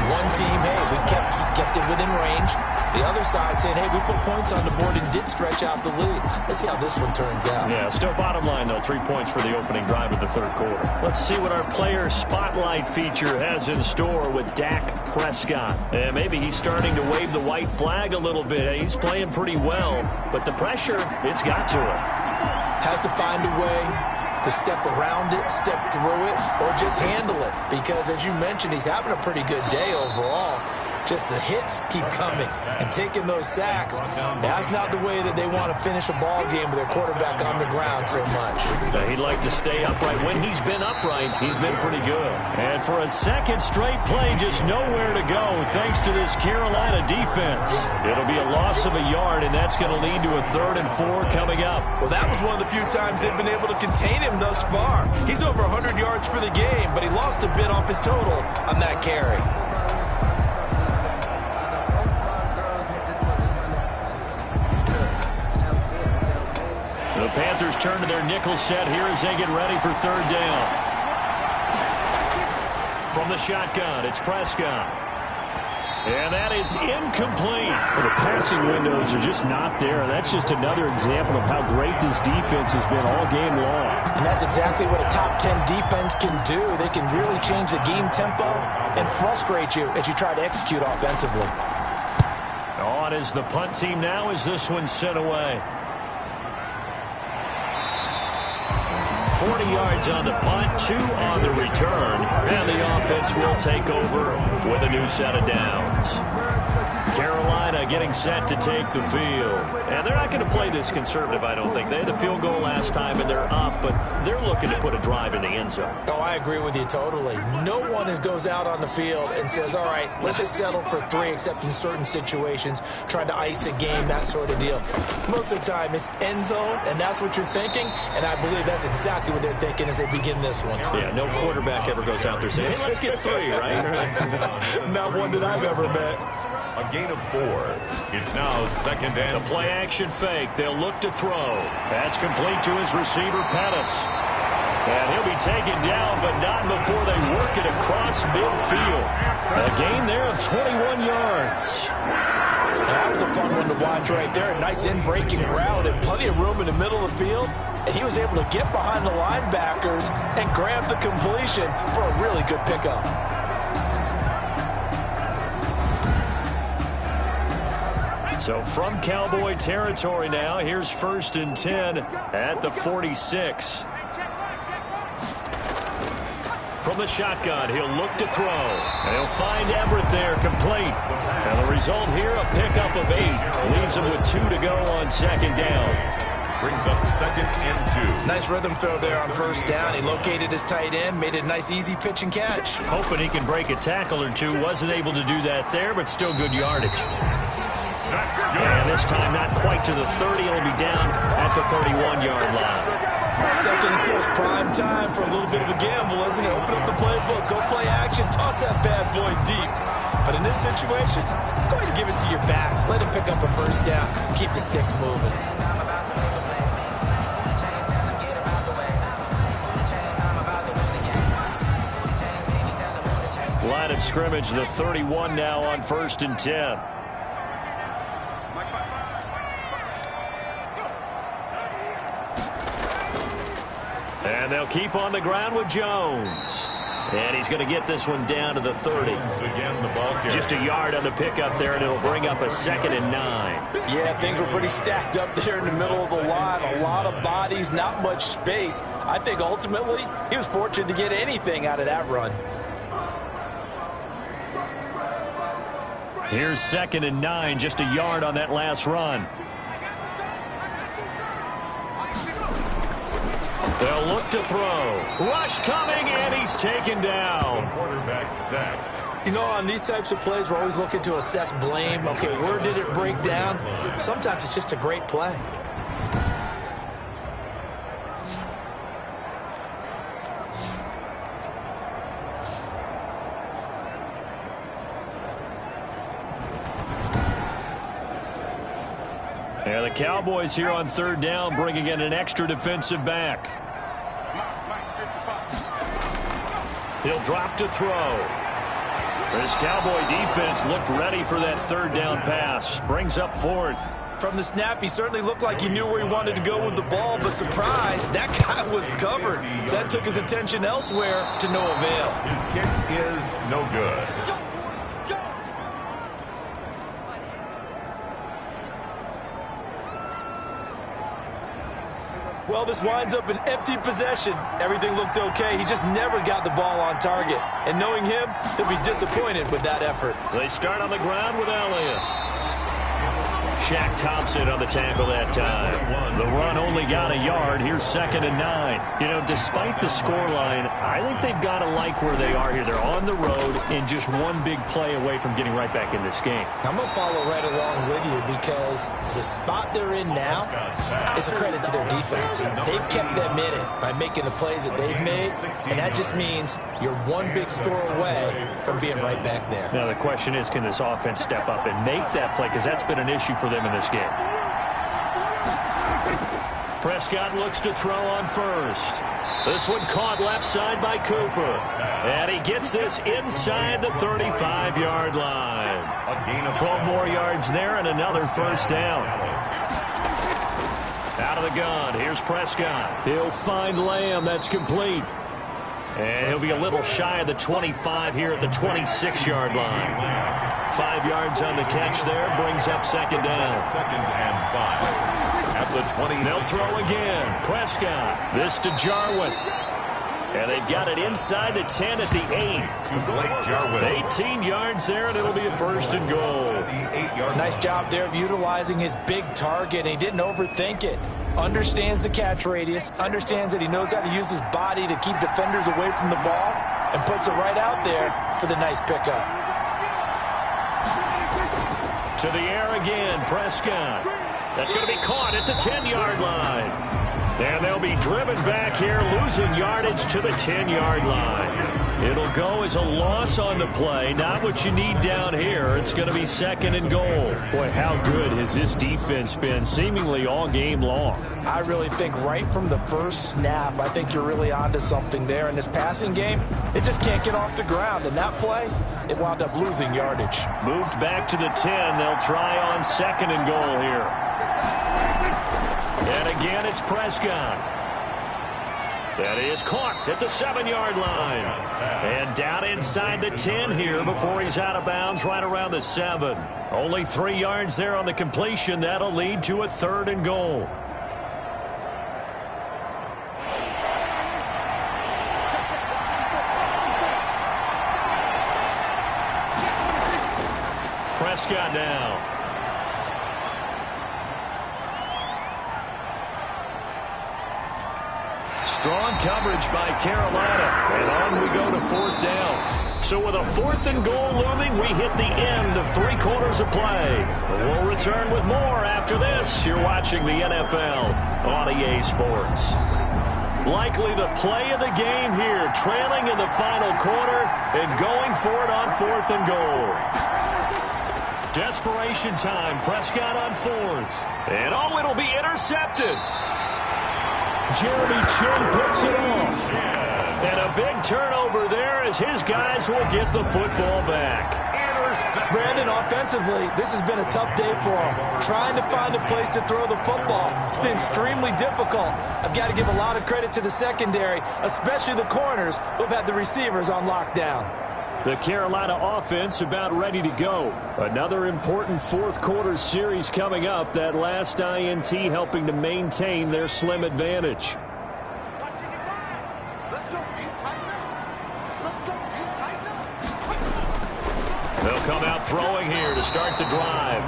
One team, hey, we've kept it within range. The other side saying, hey, we put points on the board and did stretch out the lead. Let's see how this one turns out. Yeah, still bottom line, though, 3 points for the opening drive of the 3rd quarter. Let's see what our player spotlight feature has in store with Dak Prescott. And maybe he's starting to wave the white flag a little bit. He's playing pretty well, but the pressure, it's got to him. Has to find a way to step around it, step through it, or just handle it. Because, as you mentioned, he's having a pretty good day overall. Just the hits keep coming and taking those sacks. That's not the way that they want to finish a ball game with their quarterback on the ground so much. So he'd like to stay upright. When he's been upright, he's been pretty good. And for a second straight play, just nowhere to go thanks to this Carolina defense. It'll be a loss of a yard, and that's going to lead to a 3rd and 4 coming up. Well, that was one of the few times they've been able to contain him thus far. He's over 100 yards for the game, but he lost a bit off his total on that carry. The Panthers turn to their nickel set here as they get ready for 3rd down. From the shotgun, it's Prescott. And that is incomplete. Well, the passing windows are just not there. That's just another example of how great this defense has been all game long. And that's exactly what a top 10 defense can do. They can really change the game tempo and frustrate you as you try to execute offensively. On is the punt team now as this one's sent away. 40 yards on the punt, 2 on the return, and the offense will take over with a new set of downs. Carolina getting set to take the field. And they're not going to play this conservative, I don't think. They had a field goal last time, and they're up, but they're looking to put a drive in the end zone. Oh, I agree with you totally. No one goes out on the field and says, all right, let's just settle for 3, except in certain situations, trying to ice a game, that sort of deal. Most of the time, it's end zone, and that's what you're thinking, and I believe that's exactly what they're thinking as they begin this one. Yeah, no quarterback ever goes out there saying, hey, let's get 3, right? Not one that I've ever met. A gain of 4. It's now 2nd and the play action fake. They'll look to throw. That's complete to his receiver, Pettis. And he'll be taken down, but not before they work it across midfield. A gain there of 21 yards. That was a fun one to watch right there. A nice in-breaking route and plenty of room in the middle of the field. and he was able to get behind the linebackers and grab the completion for a really good pickup. So from Cowboy territory now, here's 1st and 10 at the 46. From the shotgun, he'll look to throw. And he'll find Everett there, complete. And the result here, a pickup of 8. Leaves him with 2 to go on 2nd down. Brings up 2nd and 2. Nice rhythm throw there on 1st down. He located his tight end, made it a nice easy pitch and catch. Hoping he can break a tackle or two. Wasn't able to do that there, but still good yardage. That's good. And this time not quite to the 30. It'll be down at the 31-yard line. 2nd and 2 is prime time for a little bit of a gamble, isn't it? Open up the playbook, go play action, toss that bad boy deep. But in this situation, go ahead and give it to your back. Let him pick up a 1st down. Keep the sticks moving. Line of scrimmage, the 31 now on 1st and 10. And they'll keep on the ground with Jones. And he's going to get this one down to the 30. Again, the ball carrier. Just a yard on the pickup there, and it'll bring up a 2nd and 9. Yeah, things were pretty stacked up there in the middle of the line. A lot of bodies, not much space. I think ultimately he was fortunate to get anything out of that run. Here's 2nd and 9, just a yard on that last run. They'll look to throw. Rush coming, and he's taken down. Quarterback sack. You know, on these types of plays, we're always looking to assess blame. Okay, where did it break down? Sometimes it's just a great play. And the Cowboys here on 3rd down, bringing in an extra defensive back. He'll drop to throw. This Cowboy defense looked ready for that 3rd down pass. Brings up 4th. From the snap, he certainly looked like he knew where he wanted to go with the ball, but surprise, that guy was covered. So that took his attention elsewhere to no avail. His kick is no good. Well, this winds up an empty possession. Everything looked okay. He just never got the ball on target. And knowing him, he'll be disappointed with that effort. They start on the ground with Elliott. Shaq Thompson on the tackle that time. The run only got a yard. Here's 2nd and 9. You know, despite the scoreline, I think they've got to like where they are here. They're on the road and just one big play away from getting right back in this game. I'm going to follow right along with you because the spot they're in now is a credit to their defense. They've kept them in it by making the plays that they've made, and that just means you're one big score away from being right back there. Now, the question is, can this offense step up and make that play? Because that's been an issue for them in this game. Prescott looks to throw on 1st. This one caught left side by Cooper. And he gets this inside the 35-yard line. A gain of 12 more yards there and another 1st down. Out of the gun, here's Prescott. He'll find Lamb. That's complete. And he'll be a little shy of the 25 here at the 26-yard line. 5 yards on the catch there, brings up 2nd down. 2nd and 5. At the 20. They'll throw again. Prescott. This to Jarwin. And they've got it inside the 10 at the 8. To Blake Jarwin. 18 yards there, and it'll be a 1st and goal. Nice job there of utilizing his big target. He didn't overthink it. Understands the catch radius. Understands that he knows how to use his body to keep defenders away from the ball. And puts it right out there for the nice pickup. To the air again, Prescott. That's going to be caught at the 10-yard line. And they'll be driven back here, losing yardage to the 10-yard line. It'll go as a loss on the play. Not what you need down here. It's going to be 2nd and goal. Boy, how good has this defense been seemingly all game long? I really think right from the first snap, I think you're really onto something there. In this passing game, it just can't get off the ground. And that play, it wound up losing yardage. Moved back to the 10. They'll try on 2nd and goal here. And again, it's Prescott. That is caught at the 7-yard line. And down inside the 10 here before he's out of bounds right around the 7. Only 3 yards there on the completion. That'll lead to a 3rd and goal. Prescott now. Strong coverage by Carolina. And on we go to 4th down. So with a 4th and goal looming, we hit the end of 3 quarters of play. We'll return with more after this. You're watching the NFL on EA Sports. Likely the play of the game here, trailing in the final quarter and going for it on 4th and goal. Desperation time. Prescott on 4th. And it'll be intercepted. Jeremy Chin picks it off. And a big turnover there as his guys will get the football back. Brandon, offensively, this has been a tough day for him. Trying to find a place to throw the football. It's been extremely difficult. I've got to give a lot of credit to the secondary, especially the corners who have had the receivers on lockdown. The Carolina offense about ready to go. Another important 4th quarter series coming up. That last INT helping to maintain their slim advantage. They'll come out throwing here to start the drive.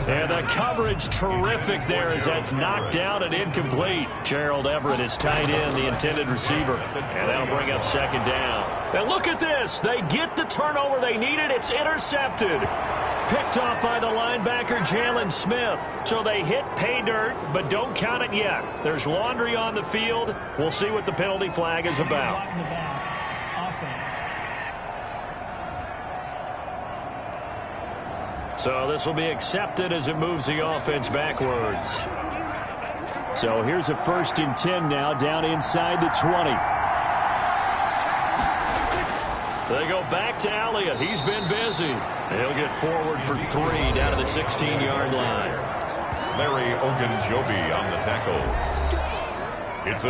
And the coverage terrific there as that's knocked down and incomplete. Gerald Everett is tight end, the intended receiver. And that'll bring up 2nd down. And look at this. They get the turnover they needed. It's intercepted. Picked off by the linebacker, Jalen Smith. So they hit pay dirt, but don't count it yet. There's laundry on the field. We'll see what the penalty flag is about. Block in the back. Offense. So this will be accepted as it moves the offense backwards. So here's a 1st and 10 now down inside the 20. They go back to Elliott. He's been busy. He'll get forward for 3 down to the 16-yard line. Larry Ogunjobi on the tackle.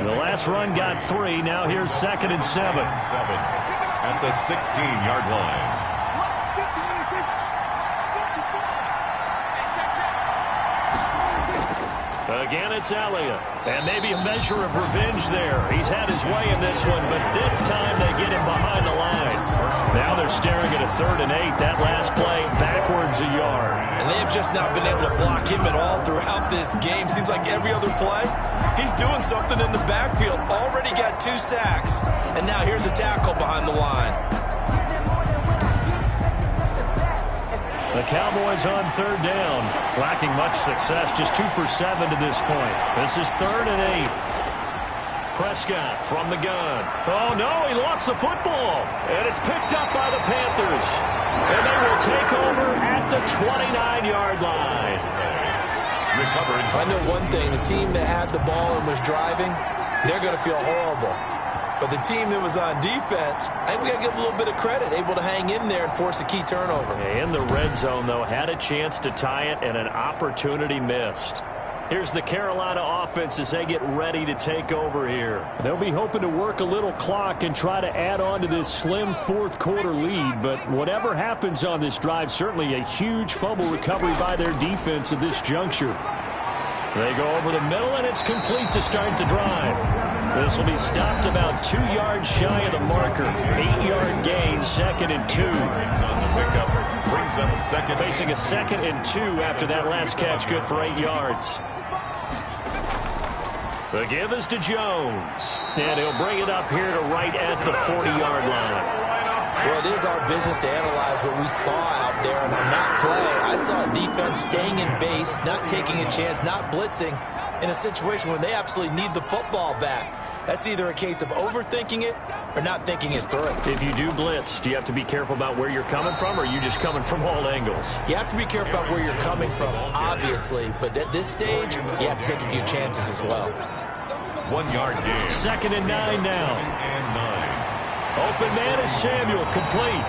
The last run got 3. Now here's 2nd and 7. At the 16-yard line. Again, it's Elliott. And maybe a measure of revenge there. He's had his way in this one, but this time they get him behind the line. Now they're staring at a 3rd and 8. That last play backwards a yard. And they've just not been able to block him at all throughout this game. Seems like every other play, he's doing something in the backfield. Already got 2 sacks. And now here's a tackle behind the line. The Cowboys on 3rd down. Lacking much success, just 2 for 7 to this point. This is 3rd and 8. Prescott from the gun. Oh, no, he lost the football. And it's picked up by the Panthers. And they will take over at the 29-yard line. Recovered. I know one thing. The team that had the ball and was driving, they're going to feel horrible. But the team that was on defense, I think we got to give them a little bit of credit, able to hang in there and force a key turnover. In the red zone, though, had a chance to tie it and an opportunity missed. Here's the Carolina offense as they get ready to take over here. They'll be hoping to work a little clock and try to add on to this slim 4th quarter lead. But whatever happens on this drive, certainly a huge fumble recovery by their defense at this juncture. They go over the middle, and it's complete to start the drive. This will be stopped about 2 yards shy of the marker. 8-yard gain, 2nd and 2. On the pickup, brings up 2nd. Facing a 2nd and 2 after that last catch, good for 8 yards. The give is to Jones. And he'll bring it up here to right at the 40-yard line. Well, it is our business to analyze what we saw out there. And on that play, I saw a defense staying in base, not taking a chance, not blitzing in a situation where they absolutely need the football back. That's either a case of overthinking it or not thinking it through. If you do blitz, do you have to be careful about where you're coming from, or are you just coming from all angles? You have to be careful about where you're coming from, obviously. But at this stage, you have to take a few chances as well. 1 yard gain. 2nd and 9 now. And 9. Open man is Samuel, complete.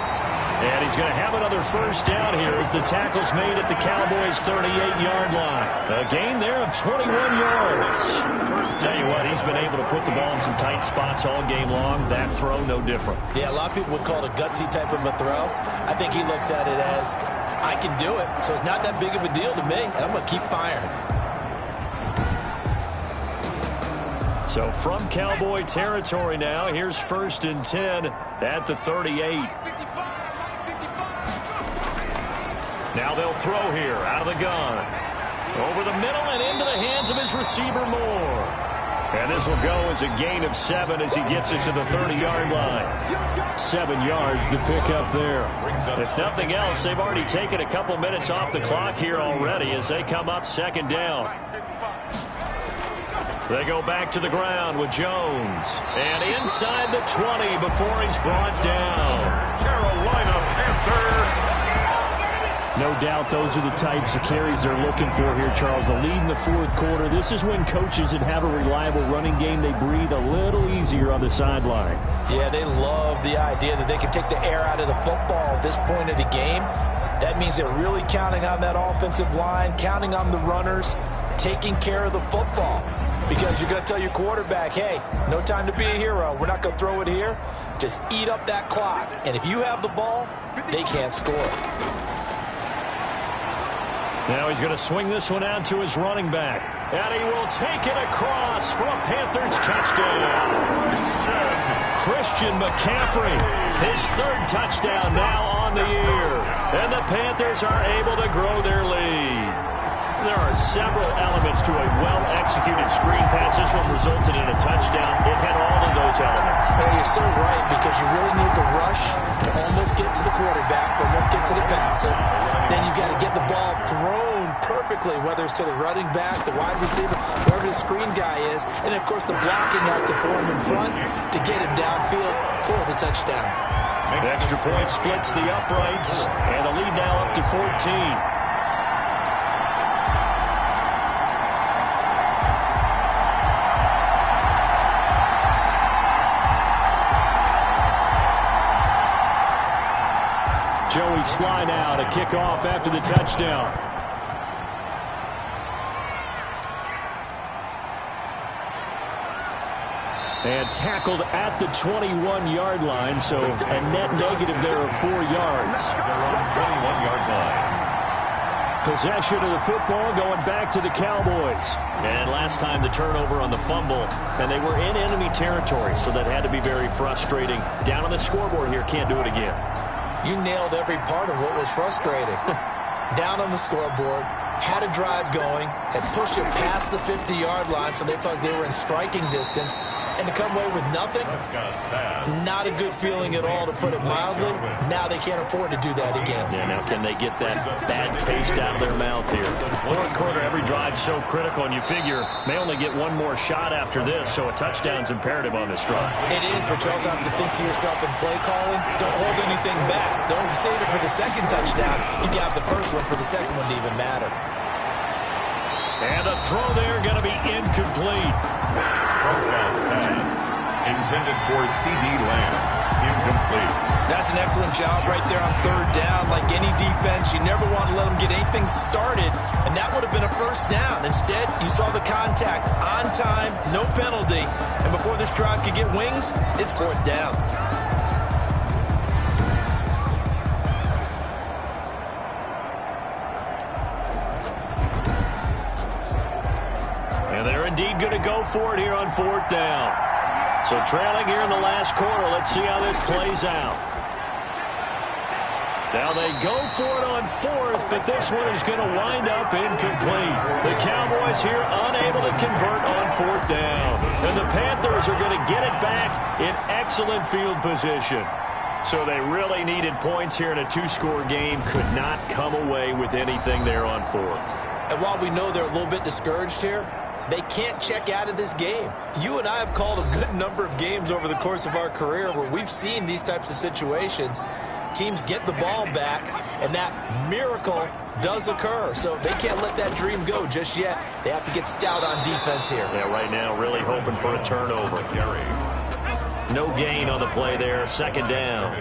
And he's going to have another first down here as the tackle's made at the Cowboys' 38-yard line. A gain there of 21 yards. Tell you what, he's been able to put the ball in some tight spots all game long. That throw, no different. Yeah, a lot of people would call it a gutsy type of a throw. I think he looks at it as, I can do it, so it's not that big of a deal to me, and I'm going to keep firing. So from Cowboy territory now, here's 1st and 10 at the 38. Now they'll throw here out of the gun. Over the middle and into the hands of his receiver Moore. And this will go as a gain of 7 as he gets it to the 30-yard line. 7 yards the pickup there. If nothing else, they've already taken a couple minutes off the clock here already as they come up 2nd down. They go back to the ground with Jones. And inside the 20 before he's brought down. Carolina Panthers. No doubt those are the types of carries they're looking for here, Charles. The lead in the 4th quarter. This is when coaches that have a reliable running game, they breathe a little easier on the sideline. Yeah, they love the idea that they can take the air out of the football at this point of the game. That means they're really counting on that offensive line, counting on the runners, taking care of the football. Because you're going to tell your quarterback, hey, no time to be a hero. We're not going to throw it here. Just eat up that clock. And if you have the ball, they can't score. Now he's going to swing this one out to his running back. And he will take it across for a Panthers touchdown. Christian McCaffrey, his 3rd touchdown now on the year. And the Panthers are able to grow their lead. There are several elements to a well-executed screen pass. This one resulted in a touchdown. It had all of those elements. Yeah, you're so right, because you really need the rush to almost get to the quarterback, almost get to the passer. Then you've got to get the ball thrown perfectly, whether it's to the running back, the wide receiver, whoever the screen guy is. And, of course, the blocking has to form in front to get him downfield for the touchdown. The extra point splits the uprights, and the lead now up to 14. Joey Sly now to kick off after the touchdown. And tackled at the 21-yard line, so a net negative there of 4 yards. 21-yard line. Possession of the football going back to the Cowboys. And last time the turnover on the fumble, and they were in enemy territory, so that had to be very frustrating. Down on the scoreboard here, can't do it again. You nailed every part of what was frustrating. Down on the scoreboard, had a drive going, had pushed it past the 50-yard line, so they felt like they were in striking distance. And to come away with nothing, not a good feeling at all, to put it mildly. Now they can't afford to do that again. Yeah, now can they get that bad taste out of their mouth here? 4th quarter, every drive's so critical, and you figure may only get one more shot after this, so a touchdown's imperative on this drive. It is, but you also have to think to yourself in play calling, don't hold anything back. Don't save it for the 2nd touchdown. You got the first one for the 2nd one to even matter. And the throw there going to be incomplete. Prescott's pass intended for C.D. Lamb. Incomplete. That's an excellent job right there on 3rd down. Like any defense, you never want to let them get anything started, and that would have been a first down. Instead, you saw the contact on time, no penalty, and before this drive could get wings, it's 4th down. And they're indeed going to go for it here on 4th down. So trailing here in the last quarter. Let's see how this plays out. Now they go for it on 4th, but this one is going to wind up incomplete. The Cowboys here unable to convert on 4th down. And the Panthers are going to get it back in excellent field position. So they really needed points here in a 2-score game. Could not come away with anything there on 4th. And while we know they're a little bit discouraged here, they can't check out of this game. You and I have called a good number of games over the course of our career where we've seen these types of situations. Teams get the ball back, and that miracle does occur. So they can't let that dream go just yet. They have to get stout on defense here. Yeah, right now really hoping for a turnover. No gain on the play there. 2nd down.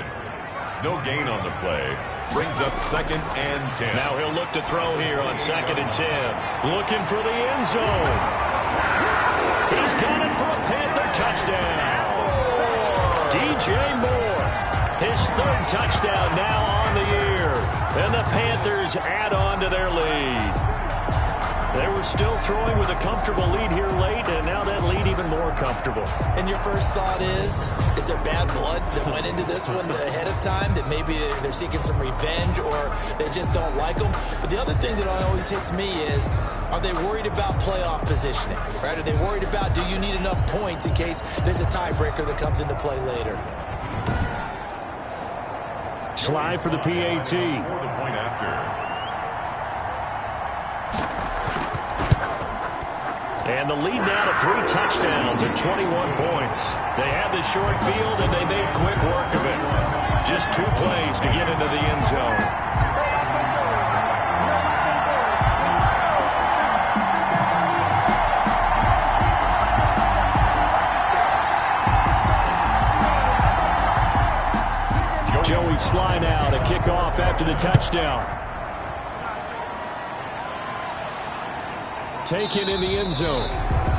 No gain on the play. Brings up 2nd and 10. Now he'll look to throw here on 2nd and 10. Looking for the end zone. He's got it for a Panther touchdown. DJ Moore, his 3rd touchdown now on the year. And the Panthers add on to their lead. They were still throwing with a comfortable lead here late, and now that lead even more comfortable. And your first thought is there bad blood that went into this one ahead of time, that maybe they're seeking some revenge or they just don't like them? But the other thing that always hits me is, are they worried about playoff positioning? Right? Are they worried about, do you need enough points in case there's a tiebreaker that comes into play later? Slide for the PAT. For the point after. And the lead now to 3 touchdowns and 21 points. They had the short field, and they made quick work of it. Just 2 plays to get into the end zone. Joey Sly now to kick off after the touchdown. Taken in the end zone.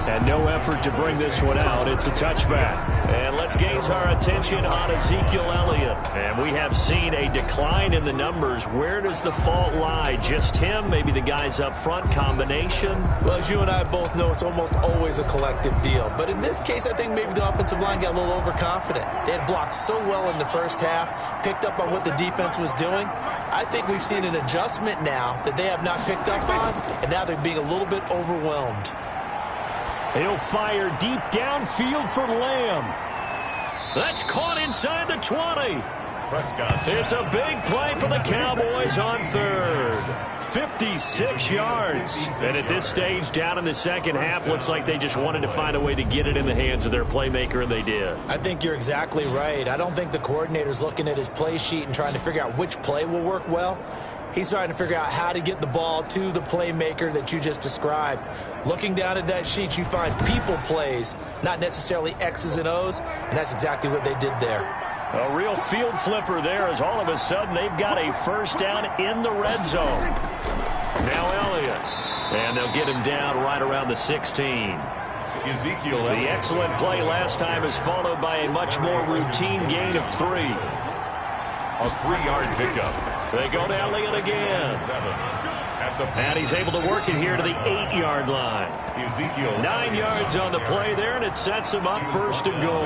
And no effort to bring this one out. It's a touchback. And let's gaze our attention on Ezekiel Elliott. And we have seen a decline in the numbers. Where does the fault lie? Just him? Maybe the guys up front? Combination? Well, as you and I both know, it's almost always a collective deal. But in this case, I think maybe the offensive line got a little overconfident. They had blocked so well in the first half, picked up on what the defense was doing. I think we've seen an adjustment now that they have not picked up on, and now they're being a little bit overwhelmed. He'll fire deep downfield for Lamb. That's caught inside the 20. Prescott. It's a big play for the Cowboys on 3rd. 56 yards. And at this stage, down in the second half, looks like they just wanted to find a way to get it in the hands of their playmaker, and they did. I think you're exactly right. I don't think the coordinator's looking at his play sheet and trying to figure out which play will work well. He's trying to figure out how to get the ball to the playmaker that you just described. Looking down at that sheet, you find people plays, not necessarily X's and O's, and that's exactly what they did there. A real field flipper there, as all of a sudden they've got a first down in the red zone. Now Elliott. And they'll get him down right around the 16. Ezekiel. The excellent play last time is followed by a much more routine gain of 3. A 3-yard pickup. They go to Elliott again. And he's able to work it here to the 8-yard line. Ezekiel. 9 yards on the play there, and it sets him up 1st and goal.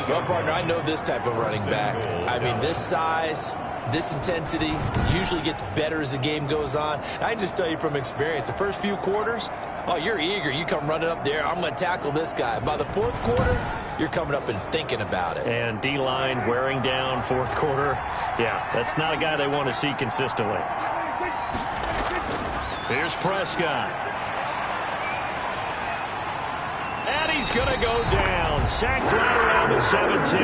Well, partner, I know this type of running back. I mean, this size, this intensity usually gets better as the game goes on. I can just tell you from experience, the first few quarters, oh, you're eager. You come running up there, I'm going to tackle this guy. By the 4th quarter, you're coming up and thinking about it. And D-line wearing down 4th quarter. Yeah, that's not a guy they want to see consistently. Here's Prescott. And he's going to go down. Sacked right around the 17.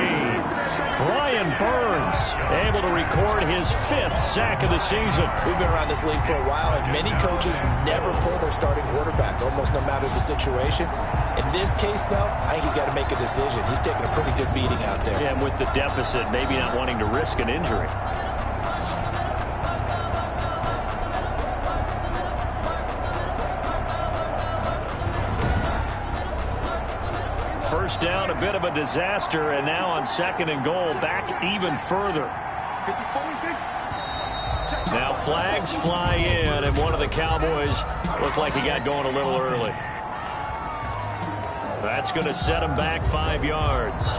Brian Burns able to record his 5th sack of the season. We've been around this league for a while, and many coaches never pull their starting quarterback, almost no matter the situation. In this case, though, I think he's got to make a decision. He's taking a pretty good beating out there. Yeah, and with the deficit, maybe not wanting to risk an injury. First down, a bit of a disaster, and now on 2nd and goal, back even further. Now flags fly in, and one of the Cowboys looked like he got going a little early. That's going to set him back 5 yards.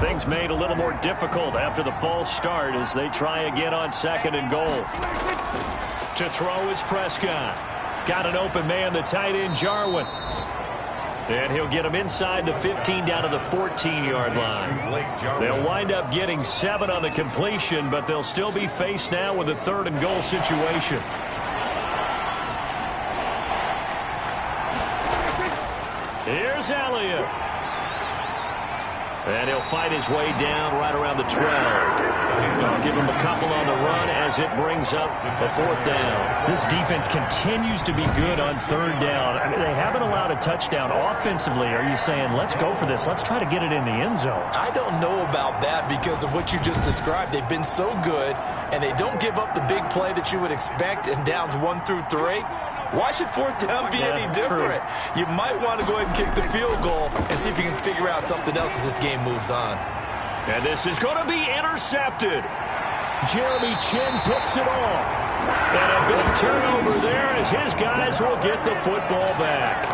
Things made a little more difficult after the false start as they try again on 2nd and goal. To throw is Prescott. Got an open man, the tight end, Jarwin. And he'll get him inside the 15 down to the 14-yard line. They'll wind up getting 7 on the completion, but they'll still be faced now with a 3rd and goal situation. Here's Elliott. And he'll fight his way down right around the 12. I'll give him a couple on the run as it brings up a 4th down. This defense continues to be good on 3rd down. I mean, they haven't allowed a touchdown offensively. Are you saying, let's go for this? Let's try to get it in the end zone. I don't know about that because of what you just described. They've been so good, and they don't give up the big play that you would expect in downs 1 through 3. Why should 4th down be any different? True. You might want to go ahead and kick the field goal and see if you can figure out something else as this game moves on. And this is going to be intercepted. Jeremy Chin picks it off. And a big turnover there as his guys will get the football back.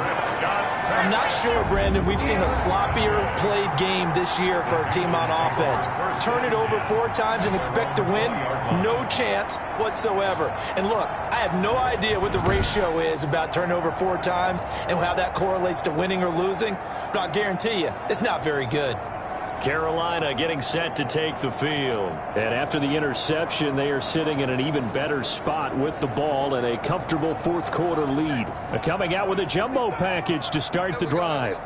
I'm not sure, Brandon, we've seen a sloppier played game this year for a team on offense. Turn it over 4 times and expect to win? No chance whatsoever. And look, I have no idea what the ratio is about turning over 4 times and how that correlates to winning or losing, but I'll guarantee you, it's not very good. Carolina getting set to take the field. And after the interception, they are sitting in an even better spot with the ball and a comfortable 4th quarter lead. Coming out with a jumbo package to start the drive.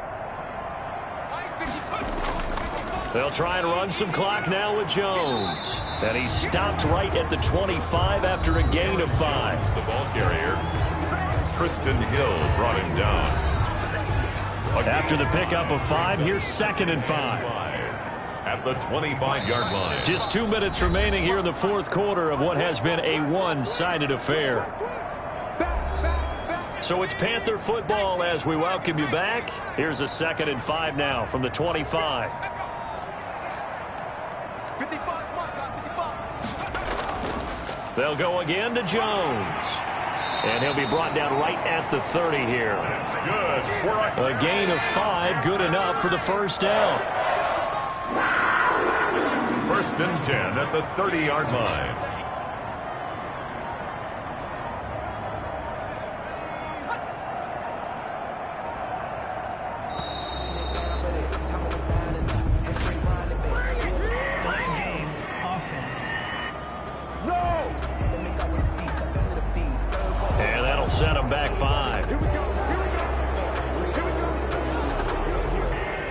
They'll try and run some clock now with Jones. And he's stopped right at the 25 after a gain of 5. The ball carrier, Tristan Hill, brought him down. After the pickup of 5, here's 2nd and 5. At the 25-yard line. Just 2 minutes remaining here in the 4th quarter of what has been a one-sided affair. So it's Panther football as we welcome you back. Here's a 2nd and 5 now from the 25. They'll go again to Jones. And he'll be brought down right at the 30 here. That's good. A gain of 5, good enough for the 1st down. 1st and 10 at the 30-yard line. Blame game, offense. And that'll set him back 5.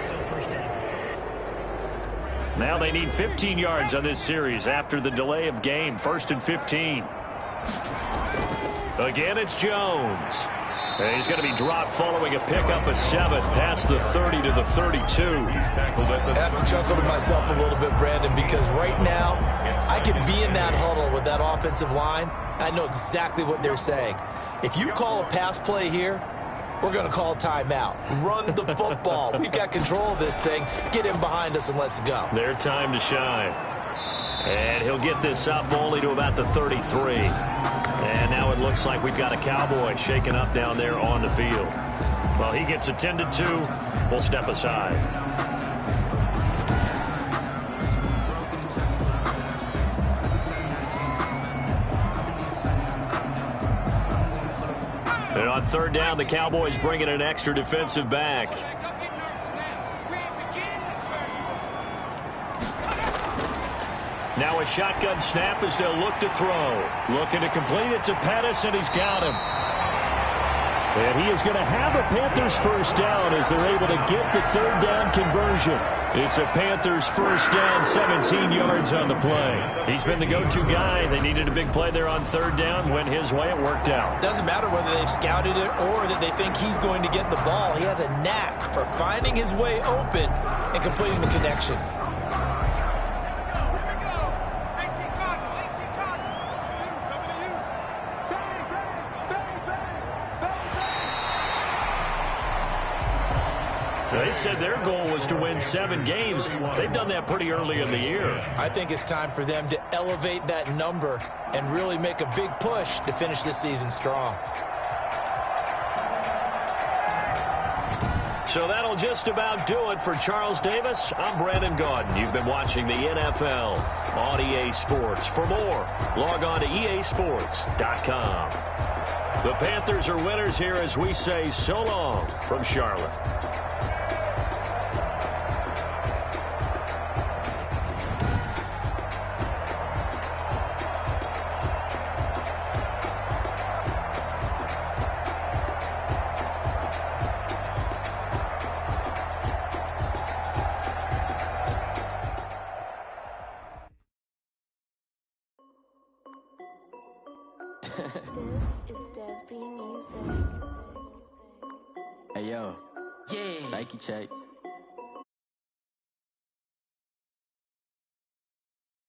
Still 1st down. Now they need 15 yards on this series after the delay of game. 1st and 15. Again, it's Jones. And he's going to be dropped following a pickup of 7 past the 30 to the 32. He's tackled at the I have to chuckle to myself a little bit, Brandon, because right now I could be in that huddle with that offensive line. I know exactly what they're saying. If you call a pass play here, we're going to call timeout. Run the football. We've got control of this thing. Get him behind us and let's go. Their time to shine. And he'll get this up only to about the 33. And now it looks like we've got a Cowboy shaken up down there on the field. Well, he gets attended to. We'll step aside. And on 3rd down, the Cowboys bring in an extra defensive back. Now a shotgun snap as they'll look to throw. Looking to complete it to Pettis, and he's got him. And he is going to have a Panthers 1st down as they're able to get the 3rd down conversion. It's a Panthers 1st down, 17 yards on the play. He's been the go-to guy. They needed a big play there on 3rd down. Went his way. It worked out. Doesn't matter whether they've scouted it or that they think he's going to get the ball. He has a knack for finding his way open and completing the connection. They said their goal was to win 7 games. They've done that pretty early in the year. I think it's time for them to elevate that number and really make a big push to finish this season strong. So that'll just about do it for Charles Davis. I'm Brandon Gaudin. You've been watching the NFL on EA Sports. For more, log on to easports.com. The Panthers are winners here as we say so long from Charlotte. This is Dev B Music. Hey yo, yeah. Nike check.